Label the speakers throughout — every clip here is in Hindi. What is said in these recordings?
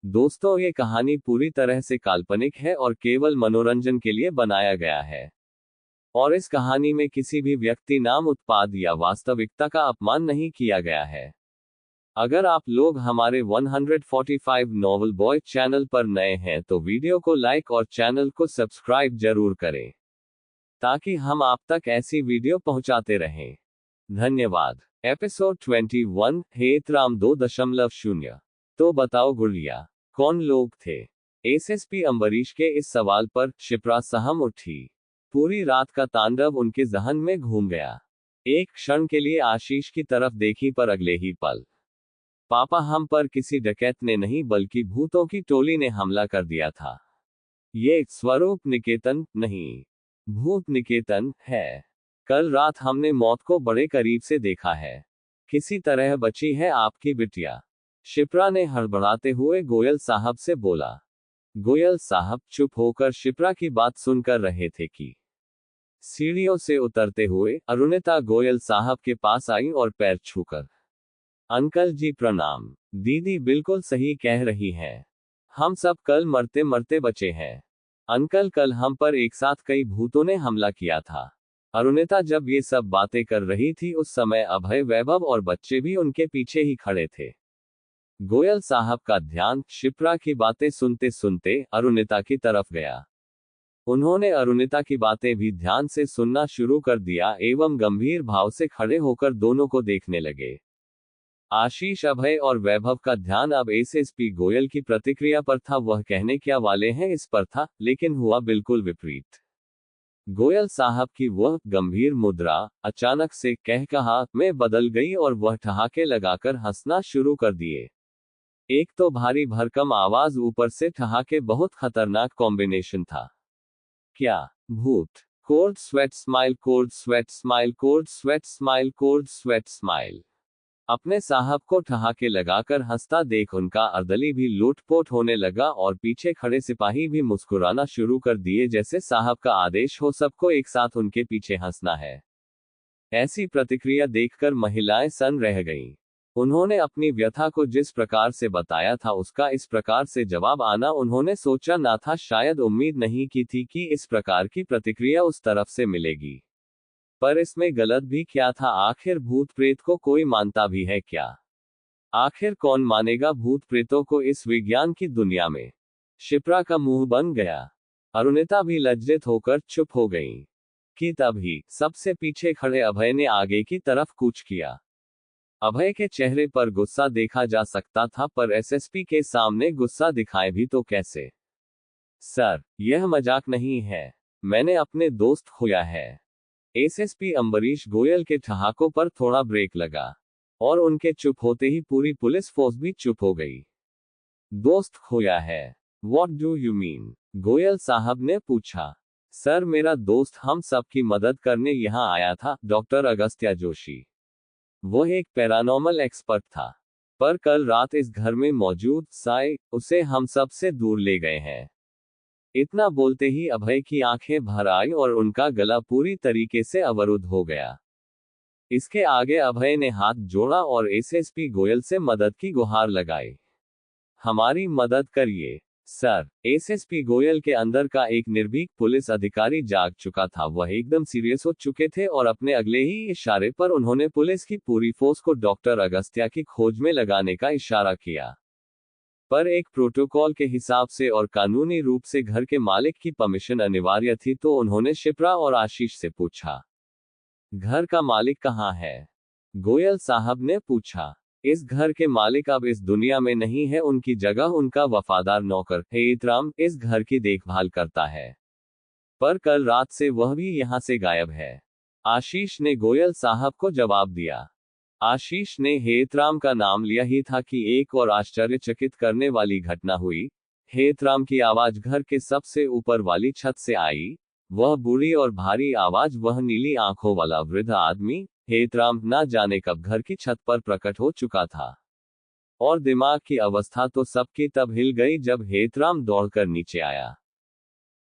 Speaker 1: दोस्तों, ये कहानी पूरी तरह से काल्पनिक है और केवल मनोरंजन के लिए बनाया गया है। और इस कहानी में किसी भी व्यक्ति, नाम, उत्पाद या वास्तविकता का अपमान नहीं किया गया है। अगर आप लोग हमारे 145 नॉवल बॉय चैनल पर नए हैं तो वीडियो को लाइक और चैनल को सब्सक्राइब जरूर करें, ताकि हम आप तक ऐसी वीडियो पहुंचाते रहें। धन्यवाद। एपिसोड 21, हेतराम 2.0। तो बताओ गुड़िया, कौन लोग थे? एसएसपी अम्बरीश के इस सवाल पर शिप्रा सहम उठी। पूरी रात का तांडव उनके जहन में घूम गया। एक क्षण के लिए आशीष की तरफ देखी, पर अगले ही पल, पापा, हम पर किसी डकैत ने नहीं बल्कि भूतों की टोली ने हमला कर दिया था। ये स्वरूप निकेतन नहीं, भूत निकेतन है। कल रात हमने मौत को बड़े करीब से देखा है। किसी तरह बची है आपकी बिटिया, शिप्रा ने हड़बड़ाते हुए गोयल साहब से बोला। गोयल साहब चुप होकर शिप्रा की बात सुनकर रहे थे कि सीढ़ियों से उतरते हुए अरुणिता गोयल साहब के पास आई और पैर छूकर, अंकल जी प्रणाम। दीदी बिल्कुल सही कह रही हैं। हम सब कल मरते मरते बचे हैं। अंकल, कल हम पर एक साथ कई भूतों ने हमला किया था। अरुणिता जब ये सब बातें कर रही थी उस समय अभय, वैभव और बच्चे भी उनके पीछे ही खड़े थे। गोयल साहब का ध्यान शिप्रा की बातें सुनते सुनते अरुणिता की तरफ गया। उन्होंने अरुणिता की बातें भी ध्यान से सुनना शुरू कर दिया एवं गंभीर भाव से खड़े होकर दोनों को देखने लगे। आशीष, अभय और वैभव का ध्यान अब एसएसपी गोयल की प्रतिक्रिया पर था। वह कहने क्या वाले हैं इस पर था, लेकिन हुआ बिल्कुल विपरीत। गोयल साहब की वह गंभीर मुद्रा अचानक से कह कहा में बदल गई और वह ठहाके लगाकर हंसना शुरू कर दिए। एक तो भारी भरकम आवाज, ऊपर से ठहाके। बहुत खतरनाक कॉम्बिनेशन था। क्या भूत? Cold sweat smile, cold sweat smile, cold sweat smile, cold sweat smile. अपने साहब को ठहाके लगाकर हंसता देख उनका अर्दली भी लूटपोट होने लगा और पीछे खड़े सिपाही भी मुस्कुराना शुरू कर दिए, जैसे साहब का आदेश हो सबको एक साथ उनके पीछे हंसना है। ऐसी प्रतिक्रिया देखकर महिलाएं सन रह गईं। उन्होंने अपनी व्यथा को जिस प्रकार से बताया था उसका इस प्रकार से जवाब आना उन्होंने सोचा ना था। शायद उम्मीद नहीं की थी कि इस प्रकार की प्रतिक्रिया उस तरफ से मिलेगी। पर इसमें गलत भी क्या था? आखिर भूत प्रेत को कोई मानता भी है क्या? आखिर कौन मानेगा भूत प्रेतों को इस विज्ञान की दुनिया में? शिप्रा का मुंह बन गया। अरुणिता भी लज्जित होकर चुप हो गई। कि तभी सबसे पीछे खड़े अभय ने आगे की तरफ कूच किया। अभय के चेहरे पर गुस्सा देखा जा सकता था, पर एसएसपी के सामने गुस्सा दिखाए भी तो कैसे? सर, यह मजाक नहीं है। मैंने अपने दोस्त खोया है। एसएसपी अम्बरीश गोयल के ठहाकों पर थोड़ा ब्रेक लगा और उनके चुप होते ही पूरी पुलिस फोर्स भी चुप हो गई। दोस्त खोया है? What do you mean? Goyal साहब ने पूछा। सर, मेरा दोस्त हम सबकी मदद करने यहाँ आया था, डॉक्टर अगस्त्या जोशी। वो एक पैरानॉर्मल एक्सपर्ट था, पर कल रात इस घर में मौजूद साई उसे हम सब से दूर ले गए हैं। इतना बोलते ही अभय की आंखें भर आई और उनका गला पूरी तरीके से अवरुद्ध हो गया। इसके आगे अभय ने हाथ जोड़ा और एसएसपी गोयल से मदद की गुहार लगाई। हमारी मदद करिए सर। एसएसपी गोयल के अंदर का एक निर्भीक पुलिस अधिकारी जाग चुका था। वह एकदम सीरियस हो चुके थे और अपने अगले ही इशारे पर उन्होंने पुलिस की पूरी फोर्स को डॉक्टर अगस्त्या की खोज में लगाने का इशारा किया। पर एक प्रोटोकॉल के हिसाब से और कानूनी रूप से घर के मालिक की परमिशन अनिवार्य थी, तो उन्होंने शिप्रा और आशीष से पूछा, घर का मालिक कहाँ है? गोयल साहब ने पूछा। इस घर के मालिक अब इस दुनिया में नहीं है। उनकी जगह उनका वफादार नौकर हेतराम इस घर की देखभाल करता है, पर कल रात से वह भी यहाँ से गायब है। आशीष ने गोयल साहब को जवाब दिया। आशीष ने हेतराम का नाम लिया ही था कि एक और आश्चर्यचकित करने वाली घटना हुई। हेतराम की आवाज घर के सबसे ऊपर वाली छत से आई। वह बूढ़ी और भारी आवाज, वह नीली आंखों वाला वृद्ध आदमी। हेतराम ना जाने कब घर की छत पर प्रकट हो चुका था। और दिमाग की अवस्था तो सबकी तब हिल गई जब हेतराम दौड़कर नीचे आया।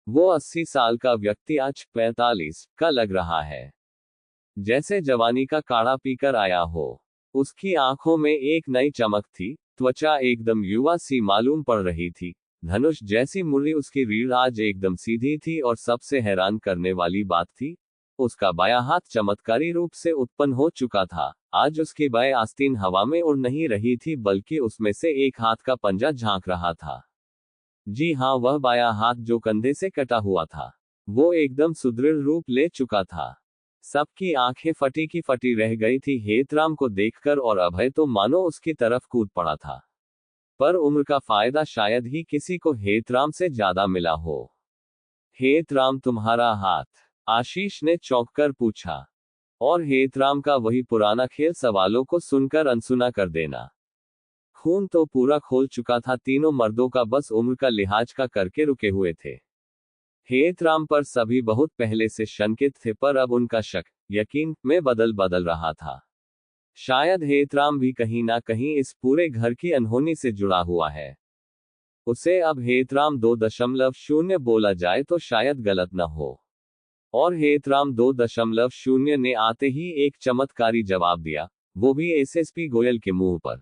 Speaker 1: वो 80 साल का व्यक्ति आज 45 का लग रहा है, जैसे जवानी का काढ़ा पीकर आया हो। उसकी आंखों में एक नई चमक थी, त्वचा एकदम युवा सी मालूम पड़ रही थी। धनुष जैसी मुरली उसकी रीढ़ आज एकदम सीधी थी और सबसे हैरान करने वाली बात थी, उसका बायां हाथ चमत्कारी रूप से उत्पन्न हो चुका था। आज उसकी बाएं आस्तीन हवा में उड़ नहीं रही थी, बल्कि उसमें से एक हाथ का पंजा झांक रहा था। जी हाँ, वह बायां हाथ जो कंधे से कटा हुआ था, वो एकदम सुदृढ़ रूप ले चुका था। सबकी आंखें फटी की फटी रह गई थी हेतराम को देखकर, और अभय तो मानो उसकी तरफ कूद पड़ा था। पर उम्र का फायदा शायद ही किसी को हेतराम से ज्यादा मिला हो। हेतराम, तुम्हारा हाथ? आशीष ने चौंक कर पूछा। और हेतराम का वही पुराना खेल, सवालों को सुनकर अनसुना कर देना। खून तो पूरा खोल चुका था तीनों मर्दों का, बस उम्र का लिहाज का करके रुके हुए थे। हेतराम पर सभी बहुत पहले से शंकित थे, पर अब उनका शक यकीन में बदल बदल रहा था। शायद हेतराम भी कहीं ना कहीं इस पूरे घर की अनहोनी से जुड़ा हुआ है। उसे अब हेतराम 2.0 बोला जाए तो शायद गलत न हो। और हेतराम 2.0 ने आते ही एक चमत्कारी जवाब दिया, वो भी एसएसपी गोयल के मुंह पर।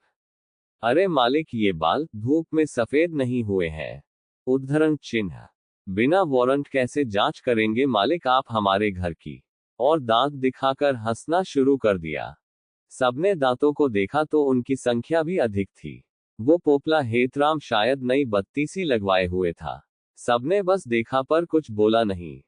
Speaker 1: अरे मालिक, ये बाल धूप में सफेद नहीं हुए हैं? उद्धरण चिन्ह। बिना वारंट कैसे जांच करेंगे मालिक आप हमारे घर की? और दांत दिखाकर हंसना शुरू कर दिया। सबने दांतों को देखा तो उनकी संख्या भी अधिक थी। वो पोपला हेतराम शायद नई बत्ती सी लगवाए हुए था। सबने बस देखा पर कुछ बोला नहीं।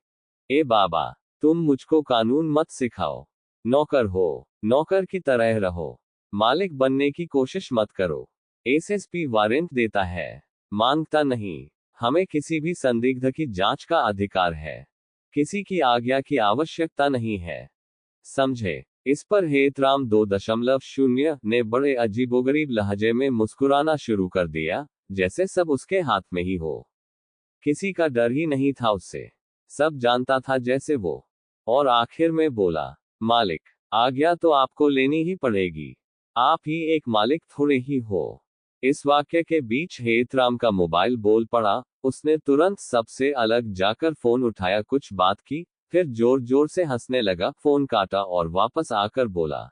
Speaker 1: ए बाबा, तुम मुझको कानून मत सिखाओ। नौकर हो, नौकर की तरह रहो। मालिक बनने की कोशिश मत करो। एसएसपी वारंट देता है, मांगता नहीं। हमें किसी भी संदिग्ध की जांच का अधिकार है, किसी की आज्ञा की आवश्यकता नहीं है, समझे? इस पर हेतराम 2.0 ने बड़े अजीबोगरीब लहजे में मुस्कुराना शुरू कर दिया, जैसे सब उसके हाथ में ही हो। किसी का डर ही नहीं था उससे, सब जानता था जैसे वो। और आखिर में बोला, मालिक, आज्ञा तो आपको लेनी ही पड़ेगी, आप ही एक मालिक थोड़े ही हो। इस वाक्य के बीच हेतराम का मोबाइल बोल पड़ा। उसने तुरंत सबसे अलग जाकर फोन उठाया, कुछ बात की, फिर जोर जोर से हंसने लगा, फोन काटा और वापस आकर बोला,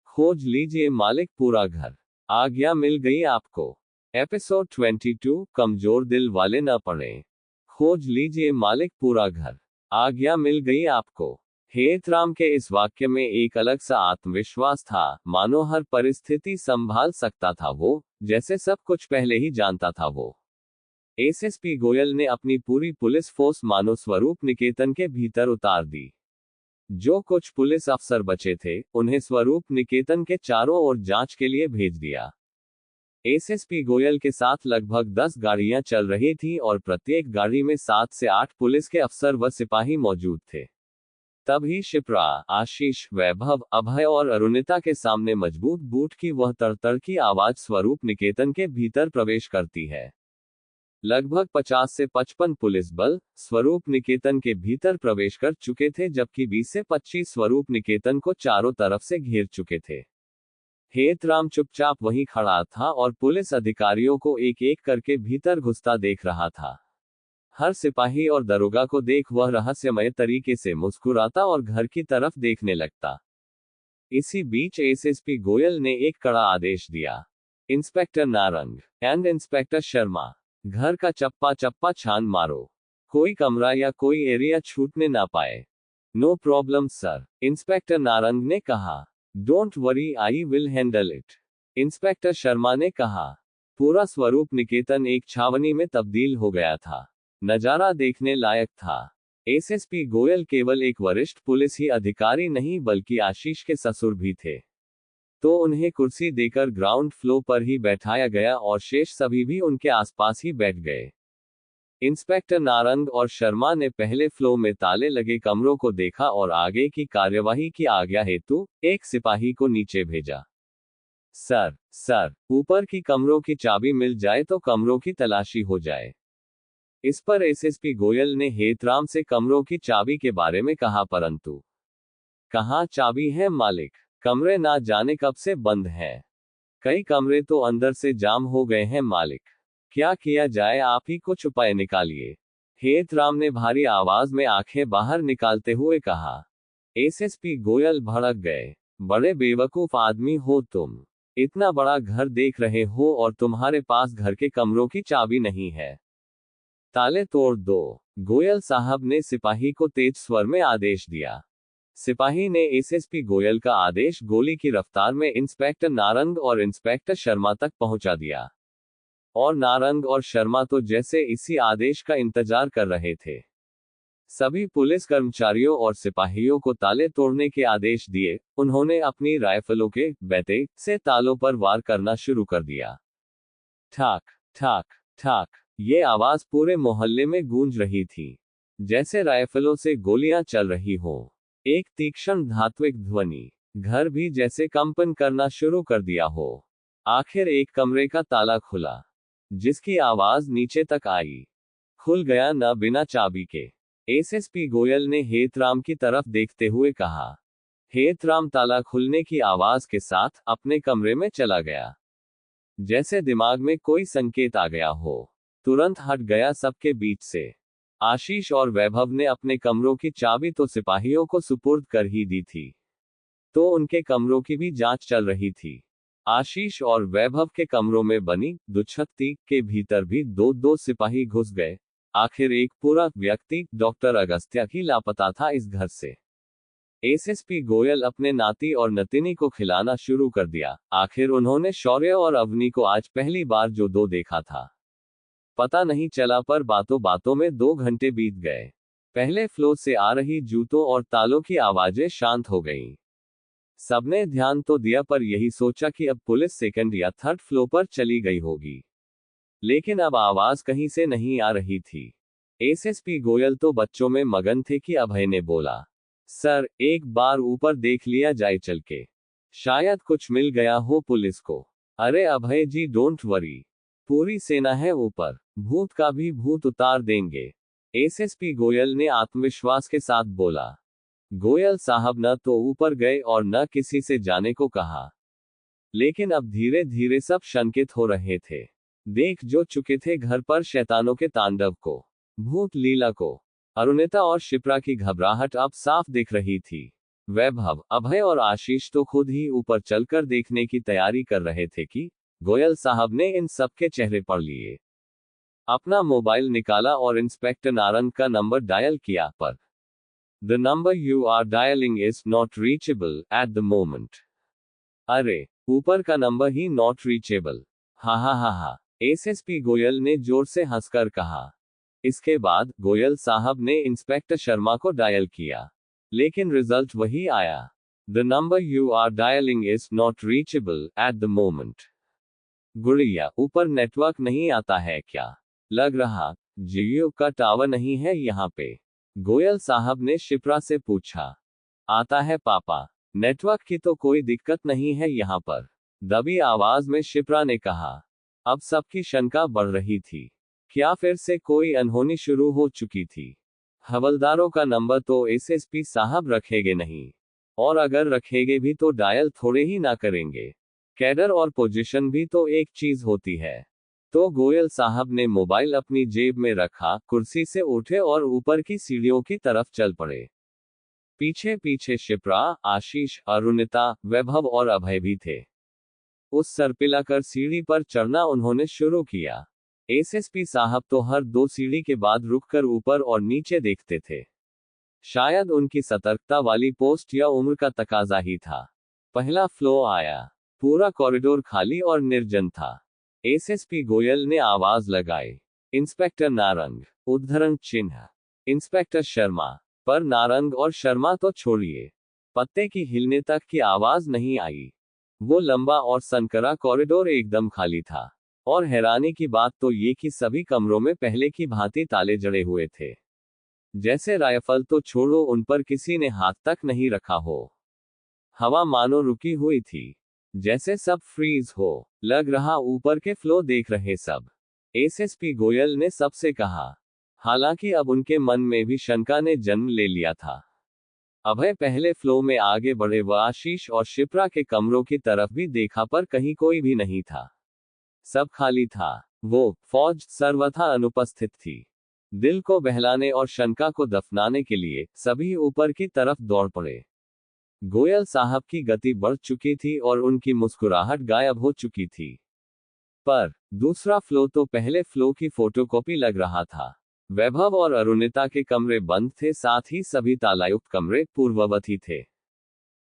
Speaker 1: खोज लीजिए मालिक पूरा घर, आज्ञा मिल गई आपको। एपिसोड 22, कमजोर दिल वाले न पड़े। खोज लीजिए मालिक पूरा घर, आज्ञा मिल गई आपको। हेतराम के इस वाक्य में एक अलग सा आत्मविश्वास था, मानो हर परिस्थिति संभाल सकता था वो, जैसे सब कुछ पहले ही जानता था वो। एसएसपी गोयल ने अपनी पूरी पुलिस फोर्स मानो स्वरूप निकेतन के भीतर उतार दी। जो कुछ पुलिस अफसर बचे थे, उन्हें स्वरूप निकेतन के चारों ओर जांच के लिए भेज दिया। एसएसपी गोयल के साथ लगभग 10 गाड़ियां चल रही थीं और प्रत्येक गाड़ी में 7 से 8 पुलिस के अफसर व सिपाही मौजूद थे। तभी शिप्रा, आशीष, वैभव, अभय और अरुणिता के सामने मजबूत बूट की वह तड़तड़ की आवाज स्वरूप निकेतन के भीतर प्रवेश करती है। लगभग 50 से 55 पुलिस बल स्वरूप निकेतन के भीतर प्रवेश कर चुके थे, जबकि 20 से 25 स्वरूप निकेतन को चारों तरफ से घेर चुके थे। हेतराम चुपचाप वहीं खड़ा था और पुलिस अधिकारियों को एक एक करके भीतर घुसता देख रहा था। हर सिपाही और दरोगा को देख वह रहस्यमय तरीके से मुस्कुराता और घर की तरफ देखने लगता। इसी बीच एसएसपी गोयल ने एक कड़ा आदेश दिया, inspector Narang and inspector Sharma, घर का चप्पा चप्पा छान मारो, कोई कमरा या कोई एरिया छूटने ना पाए। No problem sir, inspector Narang ने कहा। Don't worry, I will handle it, inspector Sharma ने कहा। पूरा स्वरूप निकेतन एक छावनी में तब्दील हो गया था। नजारा देखने लायक था। एसएसपी गोयल केवल एक वरिष्ठ पुलिस ही अधिकारी नहीं, बल्कि आशीष के ससुर भी थे। तो उन्हें कुर्सी देकर ग्राउंड फ्लोर पर ही बैठाया गया और शेष सभी भी उनके आसपास ही बैठ गए। इंस्पेक्टर नारंग और शर्मा ने पहले फ्लोर में ताले लगे कमरों को देखा और आगे की कार्यवाही की आज्ञा हेतु एक सिपाही को नीचे भेजा। सर, ऊपर की कमरों की चाबी मिल जाए तो कमरों की तलाशी हो जाए। इस पर एसएसपी गोयल ने हेतराम से कमरों की चाबी के बारे में कहा, परंतु कहाँ चाबी है मालिक, कमरे ना जाने कब से बंद हैं। कई कमरे तो अंदर से जाम हो गए हैं मालिक, क्या किया जाए, आप ही कुछ उपाय निकालिए। हेतराम ने भारी आवाज में आंखें बाहर निकालते हुए कहा। एसएसपी गोयल भड़क गए, बड़े बेवकूफ आदमी हो तुम, इतना बड़ा घर देख रहे हो और तुम्हारे पास घर के कमरों की चाबी नहीं है। ताले तोड़ दो। गोयल साहब ने सिपाही को तेज स्वर में आदेश दिया। सिपाही ने एसएसपी गोयल का आदेश गोली की रफ्तार में इंस्पेक्टर नारंग और इंस्पेक्टर शर्मा तक पहुंचा दिया। और नारंग और शर्मा तो जैसे इसी आदेश का इंतजार कर रहे थे। सभी पुलिस कर्मचारियों और सिपाहियों को ताले तोड़ने के आदेश दिए। उन्होंने अपनी राइफलों के बैते से तालों पर वार करना शुरू कर दिया। ठाक ठाक ठाक, ये आवाज पूरे मोहल्ले में गूंज रही थी, जैसे राइफलों से गोलियां चल रही हो। एक तीक्ष्ण धात्विक ध्वनि, घर भी जैसे कंपन करना शुरू कर दिया हो। आखिर एक कमरे का ताला खुला, जिसकी आवाज नीचे तक आई। खुल गया न बिना चाबी के। एसएसपी गोयल ने हेतराम की तरफ देखते हुए कहा। हेतराम ताला खुलने की आवाज के साथ अपने कमरे में चला गया। जैसे दिमाग में कोई संकेत आ गया हो, तुरंत हट गया सबके बीच से। आशीष और वैभव ने अपने कमरों की चाबी तो सिपाहियों को सुपुर्द कर ही दी थी, तो उनके कमरों की भी जांच चल रही थी। आशीष और वैभव के कमरों में बनी दुछत्ती के भीतर भी दो दो सिपाही घुस गए। आखिर एक पूरा व्यक्ति डॉक्टर अगस्त्या की लापता था इस घर से। एसएसपी गोयल अपने नाती और नतिनी को खिलाना शुरू कर दिया। आखिर उन्होंने शौर्य और अवनी को आज पहली बार जो दो देखा था, पता नहीं चला, पर बातों बातों में 2 घंटे बीत गए। पहले फ्लोर से आ रही जूतों और तालों की आवाजें शांत हो गईं। सबने ध्यान तो दिया, पर यही सोचा कि अब पुलिस सेकंड या थर्ड फ्लोर पर चली गई होगी, लेकिन अब आवाज कहीं से नहीं आ रही थी। एसएसपी गोयल तो बच्चों में मगन थे कि अभय ने बोला, सर एक बार ऊपर देख लिया जाए चल के, शायद कुछ मिल गया हो पुलिस को। अरे अभय जी डोंट वरी, पूरी सेना है ऊपर, भूत का भी भूत उतार देंगे। एसएसपी गोयल ने आत्मविश्वास के साथ बोला। गोयल साहब न तो ऊपर गए और न किसी से जाने को कहा, लेकिन अब धीरे धीरे सब शंकित हो रहे थे। देख जो चुके थे घर पर शैतानों के तांडव को, भूत लीला को। अरुणिता और शिप्रा की घबराहट अब साफ दिख रही थी। वैभव, अभय और आशीष तो खुद ही ऊपर चलकर देखने की तैयारी कर रहे थे कि गोयल साहब ने इन सबके चेहरे पढ़ लिए। अपना मोबाइल निकाला और इंस्पेक्टर नारंग का नंबर डायल किया, पर the number you are dialling is not reachable at the moment. अरे, ऊपर का नंबर ही नॉट रीचेबल। हा हा हा हा, एसएसपी गोयल ने जोर से हंसकर कहा। इसके बाद गोयल साहब ने इंस्पेक्टर शर्मा को डायल किया, लेकिन रिजल्ट वही आया। The number you are dialling is not reachable at the moment. गुड़िया, ऊपर नेटवर्क नहीं आता है क्या? लग रहा जियो का टावर नहीं है यहाँ पे। गोयल साहब ने शिप्रा से पूछा। आता है पापा, नेटवर्क की तो कोई दिक्कत नहीं है यहाँ पर, दबी आवाज में शिप्रा ने कहा। अब सबकी शंका बढ़ रही थी, क्या फिर से कोई अनहोनी शुरू हो चुकी थी? हवलदारों का नंबर तो एसएसपी साहब रखेंगे नहीं, और अगर रखेंगे भी तो डायल थोड़े ही ना करेंगे। कैडर और पोजीशन भी तो एक चीज होती है। तो गोयल साहब ने मोबाइल अपनी जेब में रखा, कुर्सी से उठे और ऊपर की सीढ़ियों की तरफ चल पड़े। पीछे पीछे शिप्रा, आशीष, अरुणिता, वैभव और अभय भी थे। उस सरपिलाकर सीढ़ी पर चढ़ना उन्होंने शुरू किया। एसएसपी साहब तो हर 2 सीढ़ी के बाद रुककर ऊपर और नीचे देखते थे। शायद उनकी सतर्कता वाली पोस्ट या उम्र का तकाजा ही था। पहला फ्लोर आया। पूरा कॉरिडोर खाली और निर्जन था। एसएसपी गोयल ने आवाज लगाई, इंस्पेक्टर नारंग, उद्धरण चिन्ह। इंस्पेक्टर शर्मा, पर नारंग और शर्मा तो छोड़िए, पत्ते की हिलने तक की आवाज नहीं आई। वो लंबा और सनकरा कॉरिडोर एकदम खाली था, और हैरानी की बात तो ये कि सभी कमरों में पहले की भांति ताले जड़े हुए थे। जैसे राइफल तो छोड़ो, उन पर किसी ने हाथ तक नहीं रखा हो। हवा मानो रुकी हुई थी, जैसे सब फ्रीज हो। लग रहा ऊपर के फ्लो देख रहे सब। एसएसपी गोयल ने सबसे कहा। हालांकि अब उनके मन में भी शंका ने जन्म ले लिया था। अभय पहले फ्लो में आगे बढ़े व आशीष और शिप्रा के कमरों की तरफ भी देखा, पर कहीं कोई भी नहीं था। सब खाली था। वो फौज सर्वथा अनुपस्थित थी। दिल को बहलाने और शंका को दफनाने के लिए सभी ऊपर की तरफ दौड़ पड़े। गोयल साहब की गति बढ़ चुकी थी और उनकी मुस्कुराहट गायब हो चुकी थी। पर दूसरा फ्लो तो पहले फ्लो की फोटोकॉपी लग रहा था। वैभव और अरुणिता के कमरे बंद थे, साथ ही सभी तालायुक्त कमरे पूर्ववत ही थे।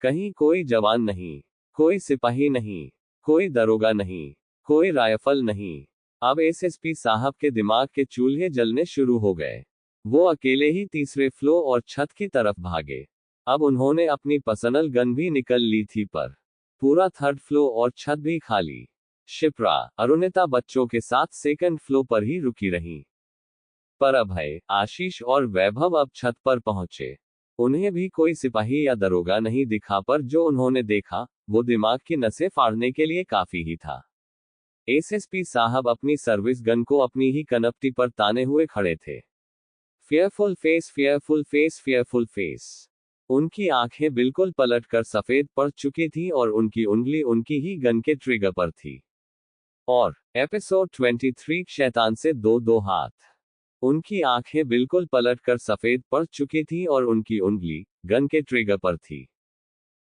Speaker 1: कहीं कोई जवान नहीं, कोई सिपाही नहीं, कोई दरोगा नहीं, कोई राइफल नहीं। अब एसएसपी साहब के दिमाग के चूल्हे जलने शुरू हो गए। वो अकेले ही तीसरे फ्लो और छत की तरफ भागे। अब उन्होंने अपनी पर्सनल गन भी निकल ली थी, पर पूरा थर्ड फ्लो और छत भी खाली। शिप्रा, अरुणिता बच्चों के साथ सेकंड फ्लो पर ही रुकी रहीं। पर अभय, आशीष और वैभव अब छत पर पहुंचे। उन्हें भी कोई सिपाही या दरोगा नहीं दिखा, पर जो उन्होंने देखा वो दिमाग की नसें फाड़ने के लिए काफी ही था। एसएसपी साहब अपनी सर्विस गन को अपनी ही कनपटी पर ताने हुए खड़े थे। Fearful face, fearful face, fearful face. उनकी आंखें बिल्कुल पलटकर सफेद पड़ चुकी थीं और उनकी उंगली उनकी ही गन के ट्रिगर पर थी। और एपिसोड 23 शैतान से दो दो हाथ। उनकी आंखें बिल्कुल पलटकर सफेद पड़ चुकी थीं और उनकी उंगली गन के ट्रिगर पर थी।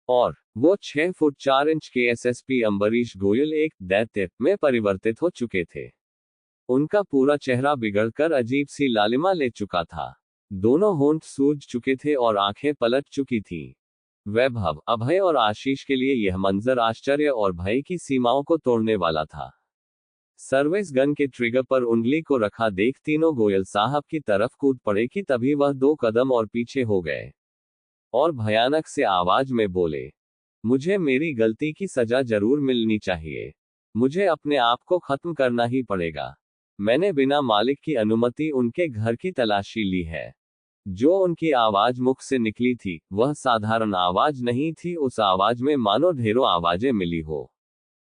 Speaker 1: और वो 6 फुट 4 इंच के एसएसपी अम्बरीश गोयल एक दैत्य में परिवर्तित हो चुके थे। उनका पूरा चेहरा बिगड़कर अजीब सी लालिमा ले चुका था। दोनों होंठ सूज चुके थे और आंखें पलट चुकी थीं। वैभव, अभय और आशीष के लिए यह मंजर आश्चर्य और भय की सीमाओं को तोड़ने वाला था। सर्विस गन के ट्रिगर पर उंगली को रखा देख तीनों गोयल साहब की तरफ कूद पड़े कि तभी वह 2 कदम और पीछे हो गए और भयानक से आवाज में बोले, मुझे मेरी गलती की सजा जरूर मिलनी चाहिए। मुझे अपने आप को खत्म करना ही पड़ेगा। मैंने बिना मालिक की अनुमति उनके घर की तलाशी ली है। जो उनकी आवाज मुख से निकली थी वह साधारण आवाज नहीं थी, उस आवाज में मानो ढेरों आवाजें मिली हो।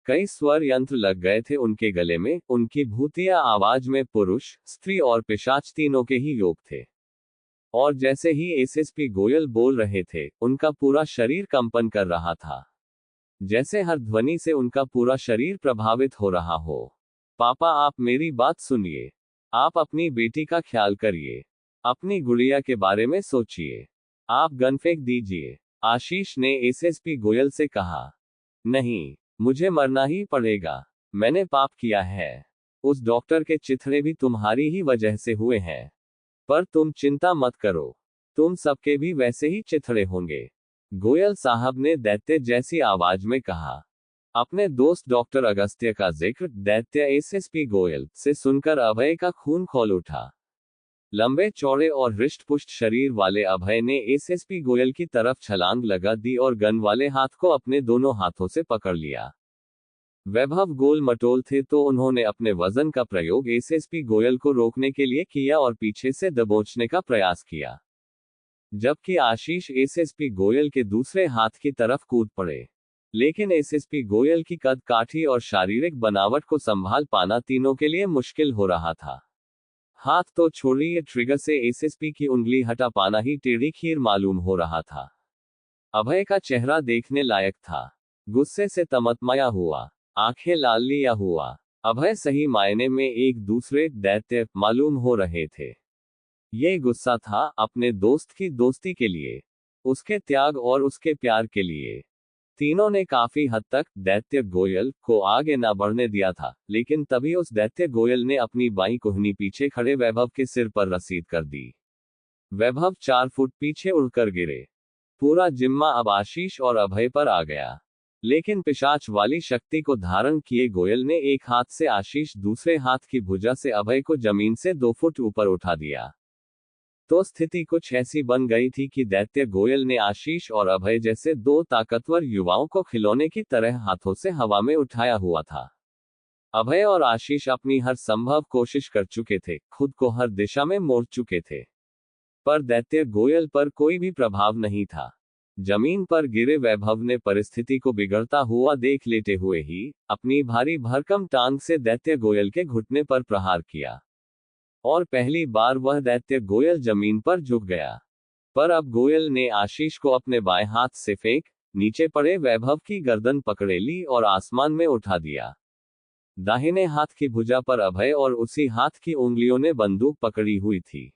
Speaker 1: कई स्वर यंत्र लग गए थे उनके गले में। उनकी भूतिया आवाज में पुरुष, स्त्री और पिशाच तीनों के ही योग थे। और जैसे ही एसएसपी गोयल बोल रहे थे, उनका पूरा शरीर कंपन कर रहा था। जैसे हर ध्वनि से उनका पूरा शरीर प्रभावित हो रहा हो। पापा, आप मेरी बात सुनिए। आप अपनी बेटी का ख्याल करिए। अपनी गुड़िया के बारे में सोचिए। आप गन फेंक दीजिए। आशीष ने एसएसपी गोयल से कहा। नहीं, मुझे मरना ही पड़ेगा। मैंने पाप किया है। उस डॉक्टर के चिथड़े भी तुम्हारी ही वजह से हुए हैं। पर तुम चिंता मत करो, तुम सबके भी वैसे ही चिथड़े होंगे। गोयल साहब ने दैत्य जैसी आवाज में कहा। अपने दोस्त डॉक्टर अगस्त्य का जिक्र दैत्य एसएसपी गोयल से सुनकर अभय का खून खौल उठा। लंबे चौड़े और हृष्ट-पुष्ट शरीर वाले अभय ने एसएसपी गोयल की तरफ छलांग लगा दी और गन वाले हाथ को अपने दोनों हाथों से पकड़ लिया। वैभव गोल मटोल थे तो उन्होंने अपने वजन का प्रयोग एसएसपी गोयल को रोकने के लिए किया और पीछे से दबोचने का प्रयास किया। जबकि आशीष एसएसपी गोयल के दूसरे हाथ की तरफ कूद पड़े। लेकिन एसएसपी गोयल की कद काठी और शारीरिक बनावट को संभाल पाना तीनों के लिए मुश्किल हो रहा था। हाथ तो छोड़िए, ट्रिगर से एसएसपी की उंगली हटा पाना ही टेढ़ी खीर मालूम हो रहा था। अभय का चेहरा देखने लायक था। गुस्से से तमतमाया हुआ, आंखें लाल लिया हुआ। अभय सही मायने में एक दूसरे दैत्य मालूम हो रहे थे। ये गुस्सा था अपने दोस्त की दोस्ती के लिए, उसके त्याग और उसके प्यार के लिए। तीनों ने काफी हद तक दैत्य गोयल को आगे ना बढ़ने दिया था, लेकिन तभी उस दैत्य गोयल ने अपनी बाईं कोहनी पीछे खड़े वैभव के सिर पर रसीद कर दी। वैभव 4 फुट पीछे उड़कर गिरे। पूरा जिम्मा अब आशीष और अभय पर आ गया। लेकिन पिशाच वाली शक्ति को धारण किए गोयल ने एक हाथ से आशीष, दूसरे हाथ की भुजा से अभय को जमीन से 2 फुट ऊपर उठा दिया। तो स्थिति कुछ ऐसी बन गई थी कि दैत्य गोयल ने आशीष और अभय जैसे 2 ताकतवर युवाओं को खिलौने की तरह हाथों से हवा में उठाया हुआ था। अभय और आशीष अपनी हर संभव कोशिश कर चुके थे, खुद को हर दिशा में मोड़ चुके थे, पर दैत्य गोयल पर कोई भी प्रभाव नहीं था। जमीन पर गिरे वैभव ने परिस्थिति को बिगड़ता हुआ देख लेते हुए ही अपनी भारी भरकम टांग से दैत्य गोयल के घुटने पर प्रहार किया। और पहली बार वह दैत्य गोयल जमीन पर झुक गया। पर अब गोयल ने आशीष को अपने बाएं हाथ से फेंक नीचे पड़े वैभव की गर्दन पकड़े ली और आसमान में उठा दिया। दाहिने हाथ की भुजा पर अभय और उसी हाथ की उंगलियों ने बंदूक पकड़ी हुई थी।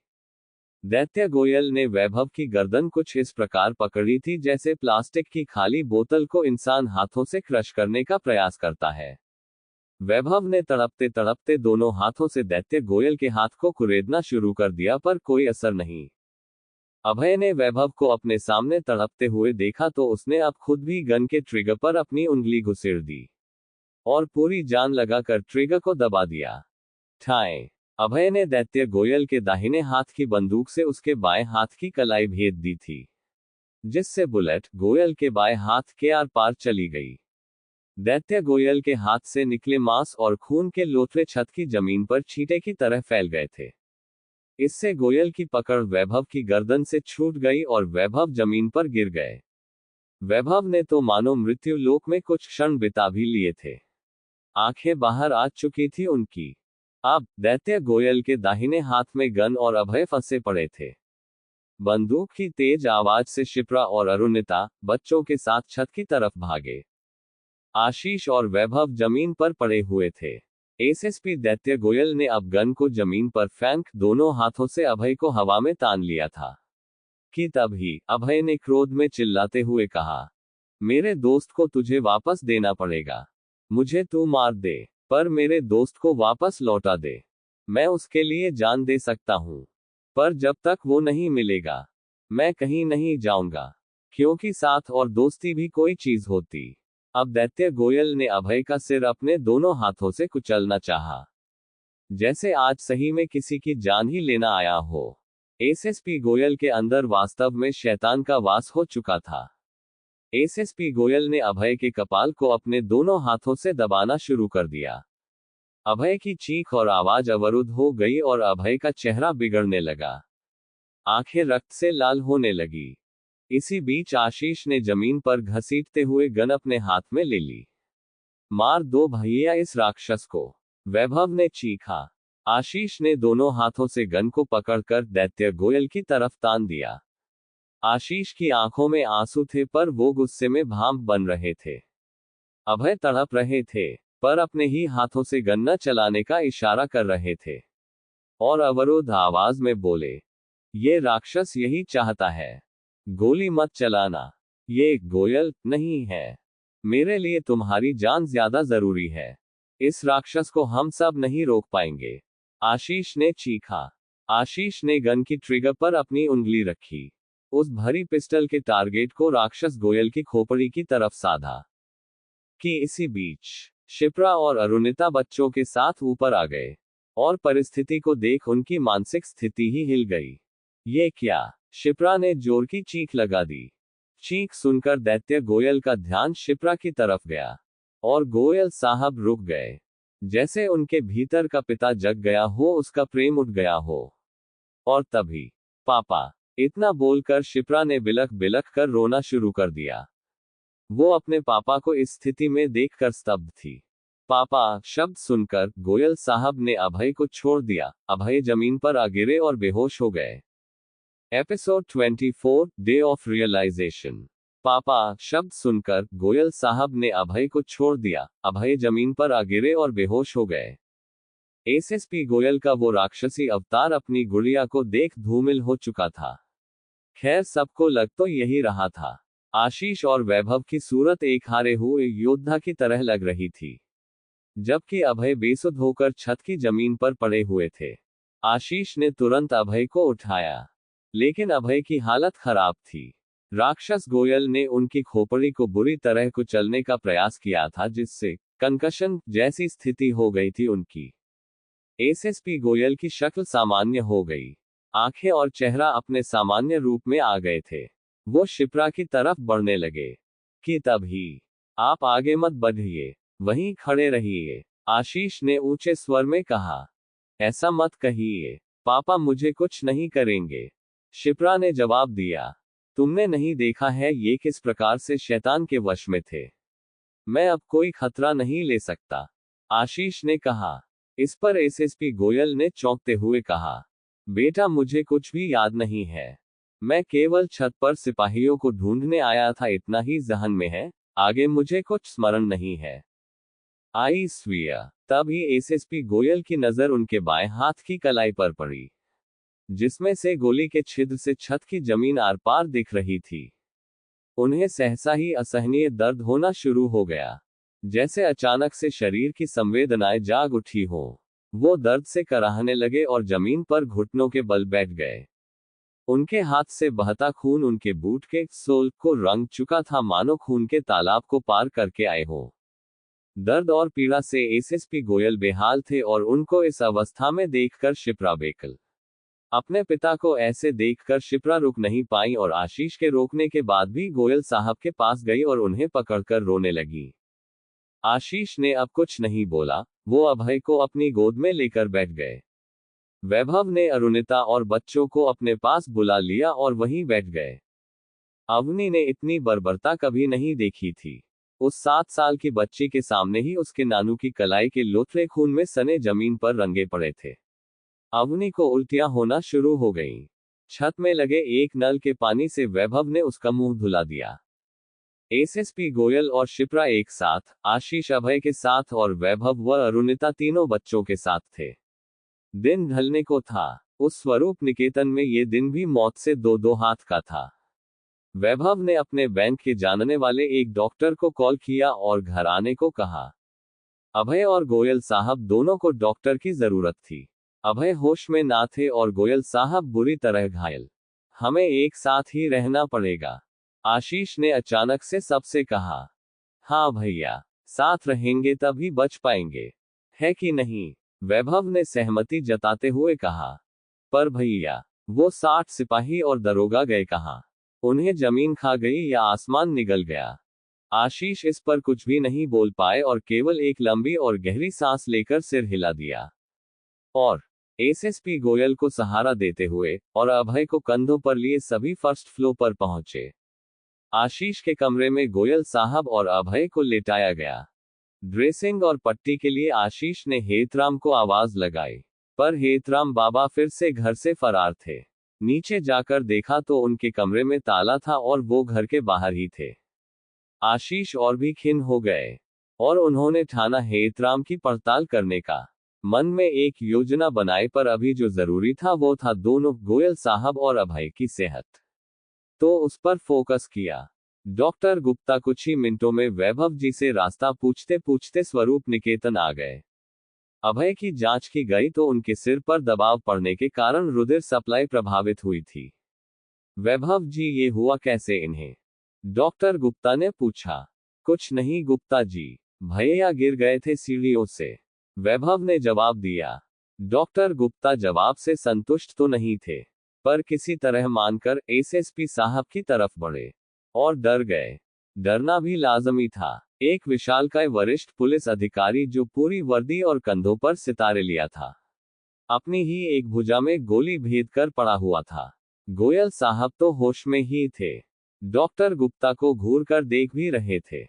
Speaker 1: दैत्य गोयल ने वैभव की गर्दन कुछ इस प्रकार पकड़ी थी जैसे प्लास्टिक की खाली बोतल को इंसान हाथों से क्रश करने का प्रयास करता है। वैभव ने तड़पते तड़पते दोनों हाथों से दैत्य गोयल के हाथ को कुरेदना शुरू कर दिया पर कोई असर नहीं। अभय ने वैभव को अपने सामने तड़पते हुए देखा तो उसने अब खुद भी गन के ट्रिगर पर अपनी उंगली घुसेड़ दी और पूरी जान लगाकर ट्रिगर को दबा दिया। ठाए। अभय ने दैत्य गोयल के दाहिने हाथ की बंदूक से उसके बाएं हाथ की कलाई भेद दी थी, जिससे बुलेट गोयल के बाएं हाथ के आर पार चली गई। दैत्य गोयल के हाथ से निकले मांस और खून के लोथड़े छत की जमीन पर छींटे की तरह फैल गए थे। इससे गोयल की पकड़ वैभव की गर्दन से छूट गई और वैभव जमीन पर गिर गए। वैभव ने तो मानो मृत्यु लोक में कुछ क्षण बिता भी लिए थे। आंखें बाहर आ चुकी थी उनकी। अब दैत्य गोयल के दाहिने हाथ में गन और अभय फंसे पड़े थे। बंदूक की तेज आवाज से शिप्रा और अरुणिता बच्चों के साथ छत की तरफ भागे। आशीष और वैभव जमीन पर पड़े हुए थे। एसएसपी दैत्य गोयल ने अब गन को जमीन पर फेंक दोनों हाथों से अभय को हवा में तान लिया था कि तभी अभय ने क्रोध में चिल्लाते हुए कहा, मेरे दोस्त को तुझे वापस देना पड़ेगा। मुझे तू मार दे, पर मेरे दोस्त को वापस लौटा दे। मैं उसके लिए जान दे सकता हूं, पर जब तक वो नहीं मिलेगा मैं कहीं नहीं जाऊंगा, क्योंकि साथ और दोस्ती भी कोई चीज होती। अब दैत्य गोयल ने अभय का सिर अपने दोनों हाथों से कुचलना चाहा, जैसे आज सही में किसी की जान ही लेना आया हो। एसएसपी गोयल के अंदर वास्तव में शैतान का वास हो चुका था। एसएसपी गोयल ने अभय के कपाल को अपने दोनों हाथों से दबाना शुरू कर दिया। अभय की चीख और आवाज अवरुद्ध हो गई और अभय का चेहरा बिगड़ने लगा। आंखें रक्त से लाल होने लगी। इसी बीच आशीष ने जमीन पर घसीटते हुए गन अपने हाथ में ले ली। मार दो भैया इस राक्षस को, वैभव ने चीखा। आशीष ने दोनों हाथों से गन को पकड़कर दैत्य गोयल की तरफ तान दिया। आशीष की आंखों में आंसू थे पर वो गुस्से में भांप बन रहे थे। अभय तड़प रहे थे पर अपने ही हाथों से गन न चलाने का इशारा कर रहे थे और अवरुद्ध आवाज में बोले, ये राक्षस यही चाहता है। गोली मत चलाना, ये गोयल नहीं है। मेरे लिए तुम्हारी जान ज्यादा जरूरी है। इस राक्षस को हम सब नहीं रोक पाएंगे, आशीष ने चीखा। आशीष ने गन की ट्रिगर पर अपनी उंगली रखी, उस भरी पिस्टल के टारगेट को राक्षस गोयल की खोपड़ी की तरफ साधा कि इसी बीच शिप्रा और अरुणिता बच्चों के साथ ऊपर आ गए और परिस्थिति को देख उनकी मानसिक स्थिति ही हिल गई। ये क्या? शिप्रा ने जोर की चीख लगा दी। चीख सुनकर दैत्य गोयल का ध्यान शिप्रा की तरफ गया और गोयल साहब रुक गए, जैसे उनके भीतर का पिता जग गया हो, उसका प्रेम उठ गया हो। और तभी पापा इतना बोलकर शिप्रा ने बिलख बिलख कर रोना शुरू कर दिया। वो अपने पापा को इस स्थिति में देखकर स्तब्ध थी। पापा शब्द सुनकर गोयल साहब ने अभय को छोड़ दिया। अभय जमीन पर आ गिरे और बेहोश हो गए। Episode 24 day of realisation. पापा शब्द सुनकर गोयल साहब ने अभय को छोड़ दिया। अभय जमीन पर आ गिरे और बेहोश हो गए। एसएसपी गोयल का वो राक्षसी अवतार अपनी गुड़िया को देख धूमिल हो चुका था। खैर सबको लग तो यही रहा था। आशीष और वैभव की सूरत एक हारे हुए योद्धा की तरह लग रही थी, जबकि अभय बेसुध होकर छत की जमीन पर पड़े हुए थे। आशीष ने तुरंत अभय को उठाया, लेकिन अभय की हालत खराब थी। राक्षस गोयल ने उनकी खोपड़ी को बुरी तरह कुचलने का प्रयास किया था, जिससे कंकशन जैसी स्थिति हो गई थी उनकी। एसएसपी गोयल की शक्ल सामान्य हो गई। आंखें और चेहरा अपने सामान्य रूप में आ गए थे। वो शिप्रा की तरफ बढ़ने लगे कि तभी, आप आगे मत बढ़िए, वहीं खड़े रहिए, आशीष ने ऊंचे स्वर में कहा। ऐसा मत कहिए, पापा मुझे कुछ नहीं करेंगे, शिप्रा ने जवाब दिया। तुमने नहीं देखा है ये किस प्रकार से शैतान के वश में थे। मैं अब कोई खतरा नहीं ले सकता, आशीष ने कहा। इस पर एसएसपी गोयल ने चौंकते हुए कहा, बेटा मुझे कुछ भी याद नहीं है। मैं केवल छत पर सिपाहियों को ढूंढने आया था, इतना ही जहन में है, आगे मुझे कुछ स्मरण नहीं है। आई स्वीया। तभी एसएसपी गोयल की नजर उनके बाएं हाथ की कलाई पर पड़ी, जिसमें से गोली के छिद्र से छत की जमीन आर पार दिख रही थी। उन्हें सहसा ही असहनीय दर्द होना शुरू हो गया, जैसे अचानक से शरीर की संवेदनाएं जाग उठी हो। वो दर्द से कराहने लगे और जमीन पर घुटनों के बल बैठ गए। उनके हाथ से बहता खून उनके बूट के सोल को रंग चुका था, मानो खून के तालाब को पार करके आए हो। दर्द और पीड़ा से एसएसपी गोयल बेहाल थे और उनको इस अवस्था में देखकर शिप्रा बेकल। अपने पिता को ऐसे देखकर शिप्रा रुक नहीं पाई और आशीष के रोकने के बाद भी गोयल साहब के पास गई और उन्हें पकड़कर रोने लगी। आशीष ने अब कुछ नहीं बोला, वो अभय को अपनी गोद में लेकर बैठ गए। वैभव ने अरुणिता और बच्चों को अपने पास बुला लिया और वहीं बैठ गए। अवनी ने इतनी बर्बरता कभी नहीं देखी थी। उस 7 साल की बच्ची के सामने ही उसके नानू की कलाई के लोथड़े खून में सने जमीन पर रंगे पड़े थे। अवनी को उल्टियां होना शुरू हो गईं। छत में लगे एक नल के पानी से वैभव ने उसका मुंह धुला दिया। एसएसपी गोयल और शिप्रा एक साथ, आशीष अभय के साथ और वैभव व अरुणिता तीनों बच्चों के साथ थे। दिन ढलने को था। उस स्वरूप निकेतन में ये दिन भी मौत से दो हाथ का था। वैभव ने अपने बैंक के जानने वाले एक डॉक्टर को कॉल किया और घर आने को कहा। अभय और गोयल साहब दोनों को डॉक्टर की जरूरत थी। अभय होश में ना थे और गोयल साहब बुरी तरह घायल। हमें एक साथ ही रहना पड़ेगा, आशीष ने अचानक से सबसे कहा। हाँ भैया, साथ रहेंगे तभी बच पाएंगे, है कि नहीं? वैभव ने सहमति जताते हुए कहा। पर भैया, वो 60 सिपाही और दरोगा गए कहाँ? उन्हें जमीन खा गई या आसमान निगल गया? आशीष इस पर कुछ भी नहीं बोल पाए और केवल एक लंबी और गहरी सांस लेकर सिर हिला दिया और एसएसपी गोयल को सहारा देते हुए और अभय को कंधों पर लिए सभी फर्स्ट फ्लोर पर पहुंचे। आशीष के कमरे में गोयल साहब और अभय को लेटाया गया। ड्रेसिंग और पट्टी के लिए आशीष ने हेतराम को आवाज लगाई, पर हेतराम बाबा फिर से घर से फरार थे। नीचे जाकर देखा तो उनके कमरे में ताला था और वो घर के बाहर ही थे। आशीष और भी खिन्न हो गए और उन्होंने ठाना हेतराम की पड़ताल करने का। मन में एक योजना बनाए, पर अभी जो जरूरी था वो था दोनों गोयल साहब और अभय की सेहत। तो उस पर फोकस किया। डॉक्टर गुप्ता कुछ ही मिनटों में वैभव जी से रास्ता पूछते पूछते स्वरूप निकेतन आ गए। अभय की जांच की गई तो उनके सिर पर दबाव पड़ने के कारण रुधिर सप्लाई प्रभावित हुई थी। वैभव जी, ये हुआ कैसे इन्हें? डॉक्टर गुप्ता ने पूछा। कुछ नहीं गुप्ता जी, भैया गिर गए थे सीढ़ियों से, वैभव ने जवाब दिया। डॉक्टर गुप्ता जवाब से संतुष्ट तो नहीं थे, पर किसी तरह मानकर एसएसपी साहब की तरफ बढ़े और डर गए। डरना भी लाजमी था। एक विशालकाय वरिष्ठ पुलिस अधिकारी जो पूरी वर्दी और कंधों पर सितारे लिया था, अपनी ही एक भुजा में गोली भेद कर पड़ा हुआ था। गोयल साहब तो होश में ही थे। डॉक्टर गुप्ता को घूर कर देख भी रहे थे।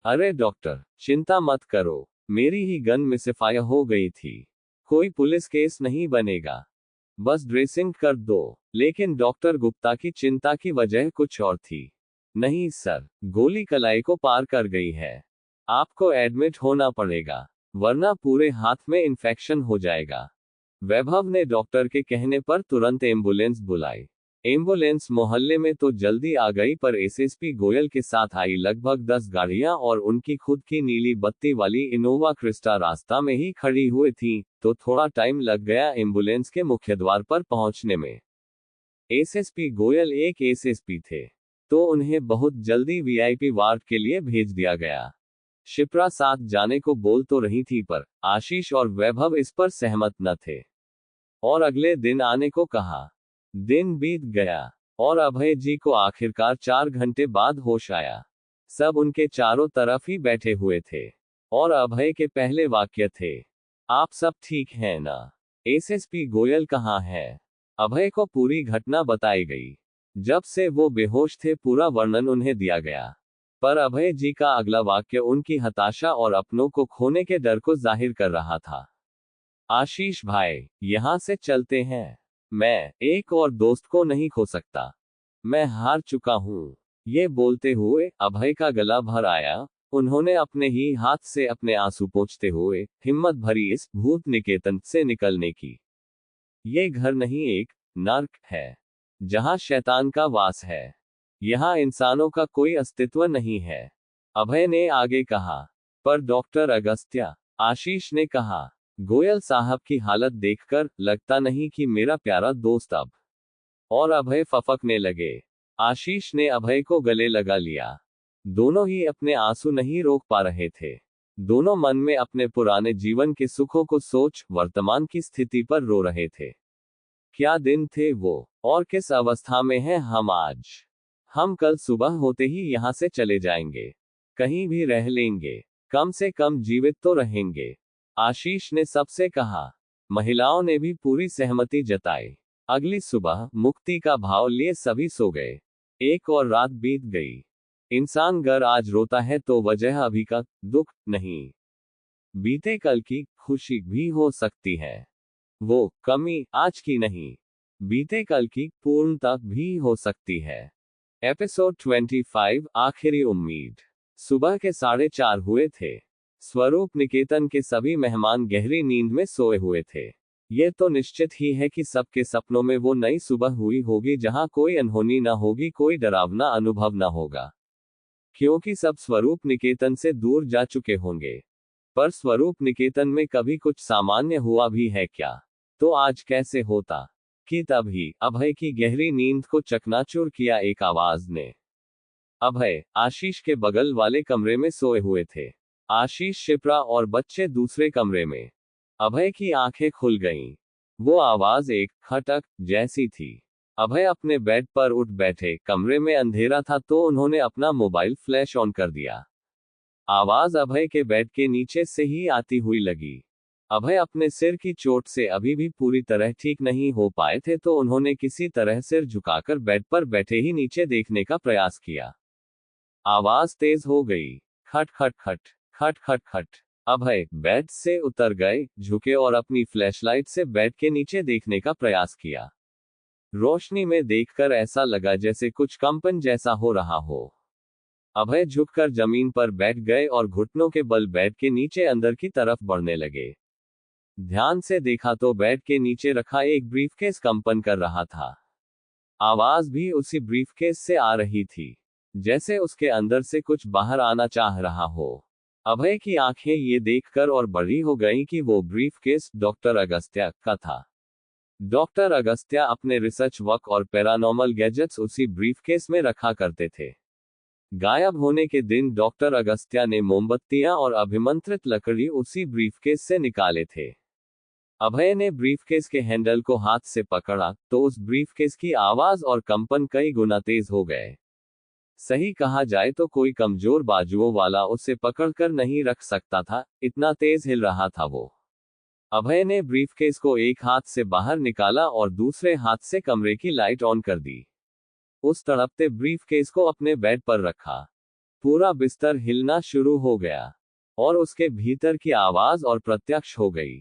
Speaker 1: अरे डॉक्टर, चिंता मत करो, मेरी ही गन मिसफायर हो गई थी, कोई पुलिस केस नहीं बनेगा, बस ड्रेसिंग कर दो। लेकिन डॉक्टर गुप्ता की चिंता की वजह कुछ और थी। नहीं सर, गोली कलाई को पार कर गई है, आपको एडमिट होना पड़ेगा, वरना पूरे हाथ में इन्फेक्शन हो जाएगा। वैभव ने डॉक्टर के कहने पर तुरंत एम्बुलेंस बुलाई। एम्बुलेंस मोहल्ले में तो जल्दी आ गई, पर एसएसपी गोयल के साथ आई लगभग 10 गाड़ियां और उनकी खुद की नीली बत्ती वाली इनोवा क्रिस्टा रास्ता में ही खड़ी हुई थी, तो थोड़ा टाइम लग गया एम्बुलेंस के मुख्य द्वार पर पहुंचने में। एसएसपी गोयल एक एसएसपी थे, तो उन्हें बहुत जल्दी वीआईपी वार्ड के लिए भेज दिया गया। शिप्रा साथ जाने को बोल तो रही थी, पर आशीष और वैभव इस पर सहमत न थे और अगले दिन आने को कहा। दिन बीत गया और अभय जी को आखिरकार 4 घंटे बाद होश आया। सब उनके चारों तरफ ही बैठे हुए थे और अभय के पहले वाक्य थे, आप सब ठीक हैं ना? एसएसपी गोयल कहाँ है? अभय को पूरी घटना बताई गई। जब से वो बेहोश थे पूरा वर्णन उन्हें दिया गया, पर अभय जी का अगला वाक्य उनकी हताशा और अपनों को खोने के डर को जाहिर कर रहा था। आशीष भाई, यहां से चलते हैं, मैं एक और दोस्त को नहीं खो सकता, मैं हार चुका हूं। ये बोलते हुए अभय का गला भर आया। उन्होंने अपने ही हाथ से अपने आंसू पोंछते हुए हिम्मत भरी इस भूत निकेतन से निकलने की। ये घर नहीं, एक नर्क है, जहां शैतान का वास है। यहां इंसानों का कोई अस्तित्व नहीं है, अभय ने आगे कहा। पर डॉक्टर अगस्त्या, आशीष ने कहा, गोयल साहब की हालत देखकर लगता नहीं कि मेरा प्यारा दोस्त अब। और अभय फफकने लगे। आशीष ने अभय को गले लगा लिया। दोनों ही अपने आंसू नहीं रोक पा रहे थे। दोनों मन में अपने पुराने जीवन के सुखों को सोच वर्तमान की स्थिति पर रो रहे थे। क्या दिन थे वो, और किस अवस्था में हैं हम आज। हम कल सुबह होते ही यहां से चले जाएंगे, कहीं भी रह लेंगे, कम से कम जीवित तो रहेंगे, आशीष ने सबसे कहा। महिलाओं ने भी पूरी सहमति जताई। अगली सुबह मुक्ति का भाव लिए सभी सो गए। एक और रात बीत गई। इंसान अगर आज रोता है तो वजह अभी का दुख नहीं, बीते कल की खुशी भी हो सकती है। वो कमी आज की नहीं, बीते कल की पूर्णता भी हो सकती है। एपिसोड 25 आखिरी उम्मीद। सुबह के 4:30 हुए थे। स्वरूप निकेतन के सभी मेहमान गहरी नींद में सोए हुए थे। ये तो निश्चित ही है कि सबके सपनों में वो नई सुबह हुई होगी जहां कोई अनहोनी न होगी, कोई डरावना अनुभव न होगा, क्योंकि सब स्वरूप निकेतन से दूर जा चुके होंगे। पर स्वरूप निकेतन में कभी कुछ सामान्य हुआ भी है क्या? तो आज कैसे होता कि तभी अभय की गहरी नींद को चकनाचूर किया एक आवाज ने। अभय आशीष के बगल वाले कमरे में सोए हुए थे। आशीष, शिप्रा और बच्चे दूसरे कमरे में। अभय की आंखें खुल गईं। वो आवाज एक खटक जैसी थी। अभय अपने बेड पर उठ बैठे। कमरे में अंधेरा था तो उन्होंने अपना मोबाइल फ्लैश ऑन कर दिया। आवाज अभय के बेड के नीचे से ही आती हुई लगी। अभय अपने सिर की चोट से अभी भी पूरी तरह ठीक नहीं हो पाए थे तो उन्होंने किसी तरह सिर झुकाकर बेड पर बैठे ही नीचे देखने का प्रयास किया। आवाज तेज हो गई। खट खट खट खट खट खट। अभय बेड से उतर गए, झुके और अपनी फ्लैशलाइट से बेड के नीचे देखने का प्रयास किया। रोशनी में देखकर ऐसा लगा जैसे कुछ कंपन जैसा हो रहा हो। अभय झुककर जमीन पर बैठ गए और घुटनों के बल बेड के नीचे अंदर की तरफ बढ़ने लगे। ध्यान से देखा तो बेड के नीचे रखा एक ब्रीफकेस कंपन कर रहा था। आवाज भी उसी ब्रीफकेस से आ रही थी, जैसे उसके अंदर से कुछ बाहर आना चाह रहा हो। अभय की आंखें ये देखकर और बड़ी हो गईं कि वो ब्रीफकेस डॉक्टर अगस्त्या का था। डॉक्टर अगस्त्या अपने रिसर्च वर्क और पैरानॉर्मल गैजेट्स उसी ब्रीफकेस में रखा करते थे। गायब होने के दिन डॉक्टर अगस्त्या ने मोमबत्तियां और अभिमंत्रित लकड़ी उसी ब्रीफकेस से निकाले थे। अभय ने ब्रीफकेस के हैंडल को हाथ से पकड़ा तो उस ब्रीफकेस की आवाज और कंपन कई गुना तेज हो गए। सही कहा जाए तो कोई कमजोर बाजुओं वाला उसे पकड़कर नहीं रख सकता था, इतना तेज हिल रहा था वो। अभय ने ब्रीफकेस को एक हाथ से बाहर निकाला और दूसरे हाथ से कमरे की लाइट ऑन कर दी। उस तड़पते ब्रीफकेस को अपने बेड पर रखा। पूरा बिस्तर हिलना शुरू हो गया और उसके भीतर की आवाज और प्रत्यक्ष हो गई।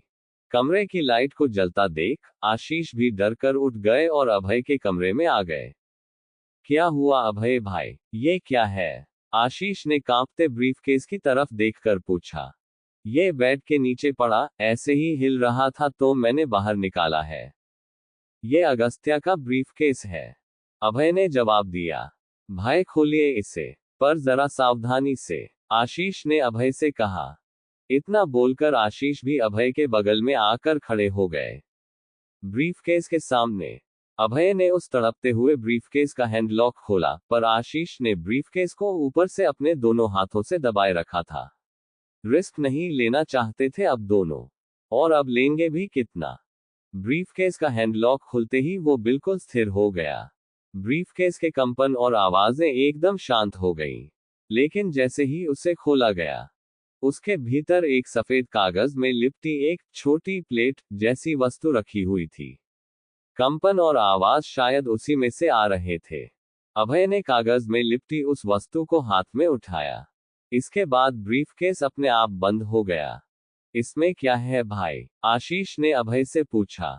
Speaker 1: कमरे की लाइट को जलता देख आशीष भी डरकर उठ गए और अभय के कमरे में आ गए। क्या हुआ अभय भाई, ये क्या है? आशीष ने कांपते ब्रीफकेस की तरफ देखकर पूछा। ये बेड के नीचे पड़ा, ऐसे ही हिल रहा था तो मैंने बाहर निकाला है। ये अगस्त्या का ब्रीफकेस है, अभय ने जवाब दिया। भाई खोलिए इसे, पर जरा सावधानी से, आशीष ने अभय से कहा। इतना बोलकर आशीष भी अभय के बगल में आकर खड़े हो गए। ब्रीफकेस के सामने अभय ने उस तड़पते हुए ब्रीफकेस का हैंडलॉक खोला, पर आशीष ने ब्रीफकेस को ऊपर से अपने दोनों हाथों से दबाए रखा था। रिस्क नहीं लेना चाहते थे अब दोनों, और अब लेंगे भी कितना। ब्रीफकेस का हैंडलॉक खुलते ही वो बिल्कुल स्थिर हो गया। ब्रीफकेस के कंपन और आवाजें एकदम शांत हो गईं। लेकिन जैसे ही उसे खोला गया, उसके भीतर एक सफेद कागज में लिपटी एक छोटी प्लेट जैसी वस्तु रखी हुई थी। कंपन और आवाज शायद उसी में से आ रहे थे। अभय ने कागज में लिपटी उस वस्तु को हाथ में उठाया। इसके बाद ब्रीफकेस अपने आप बंद हो गया। इसमें क्या है भाई? आशीष ने अभय से पूछा।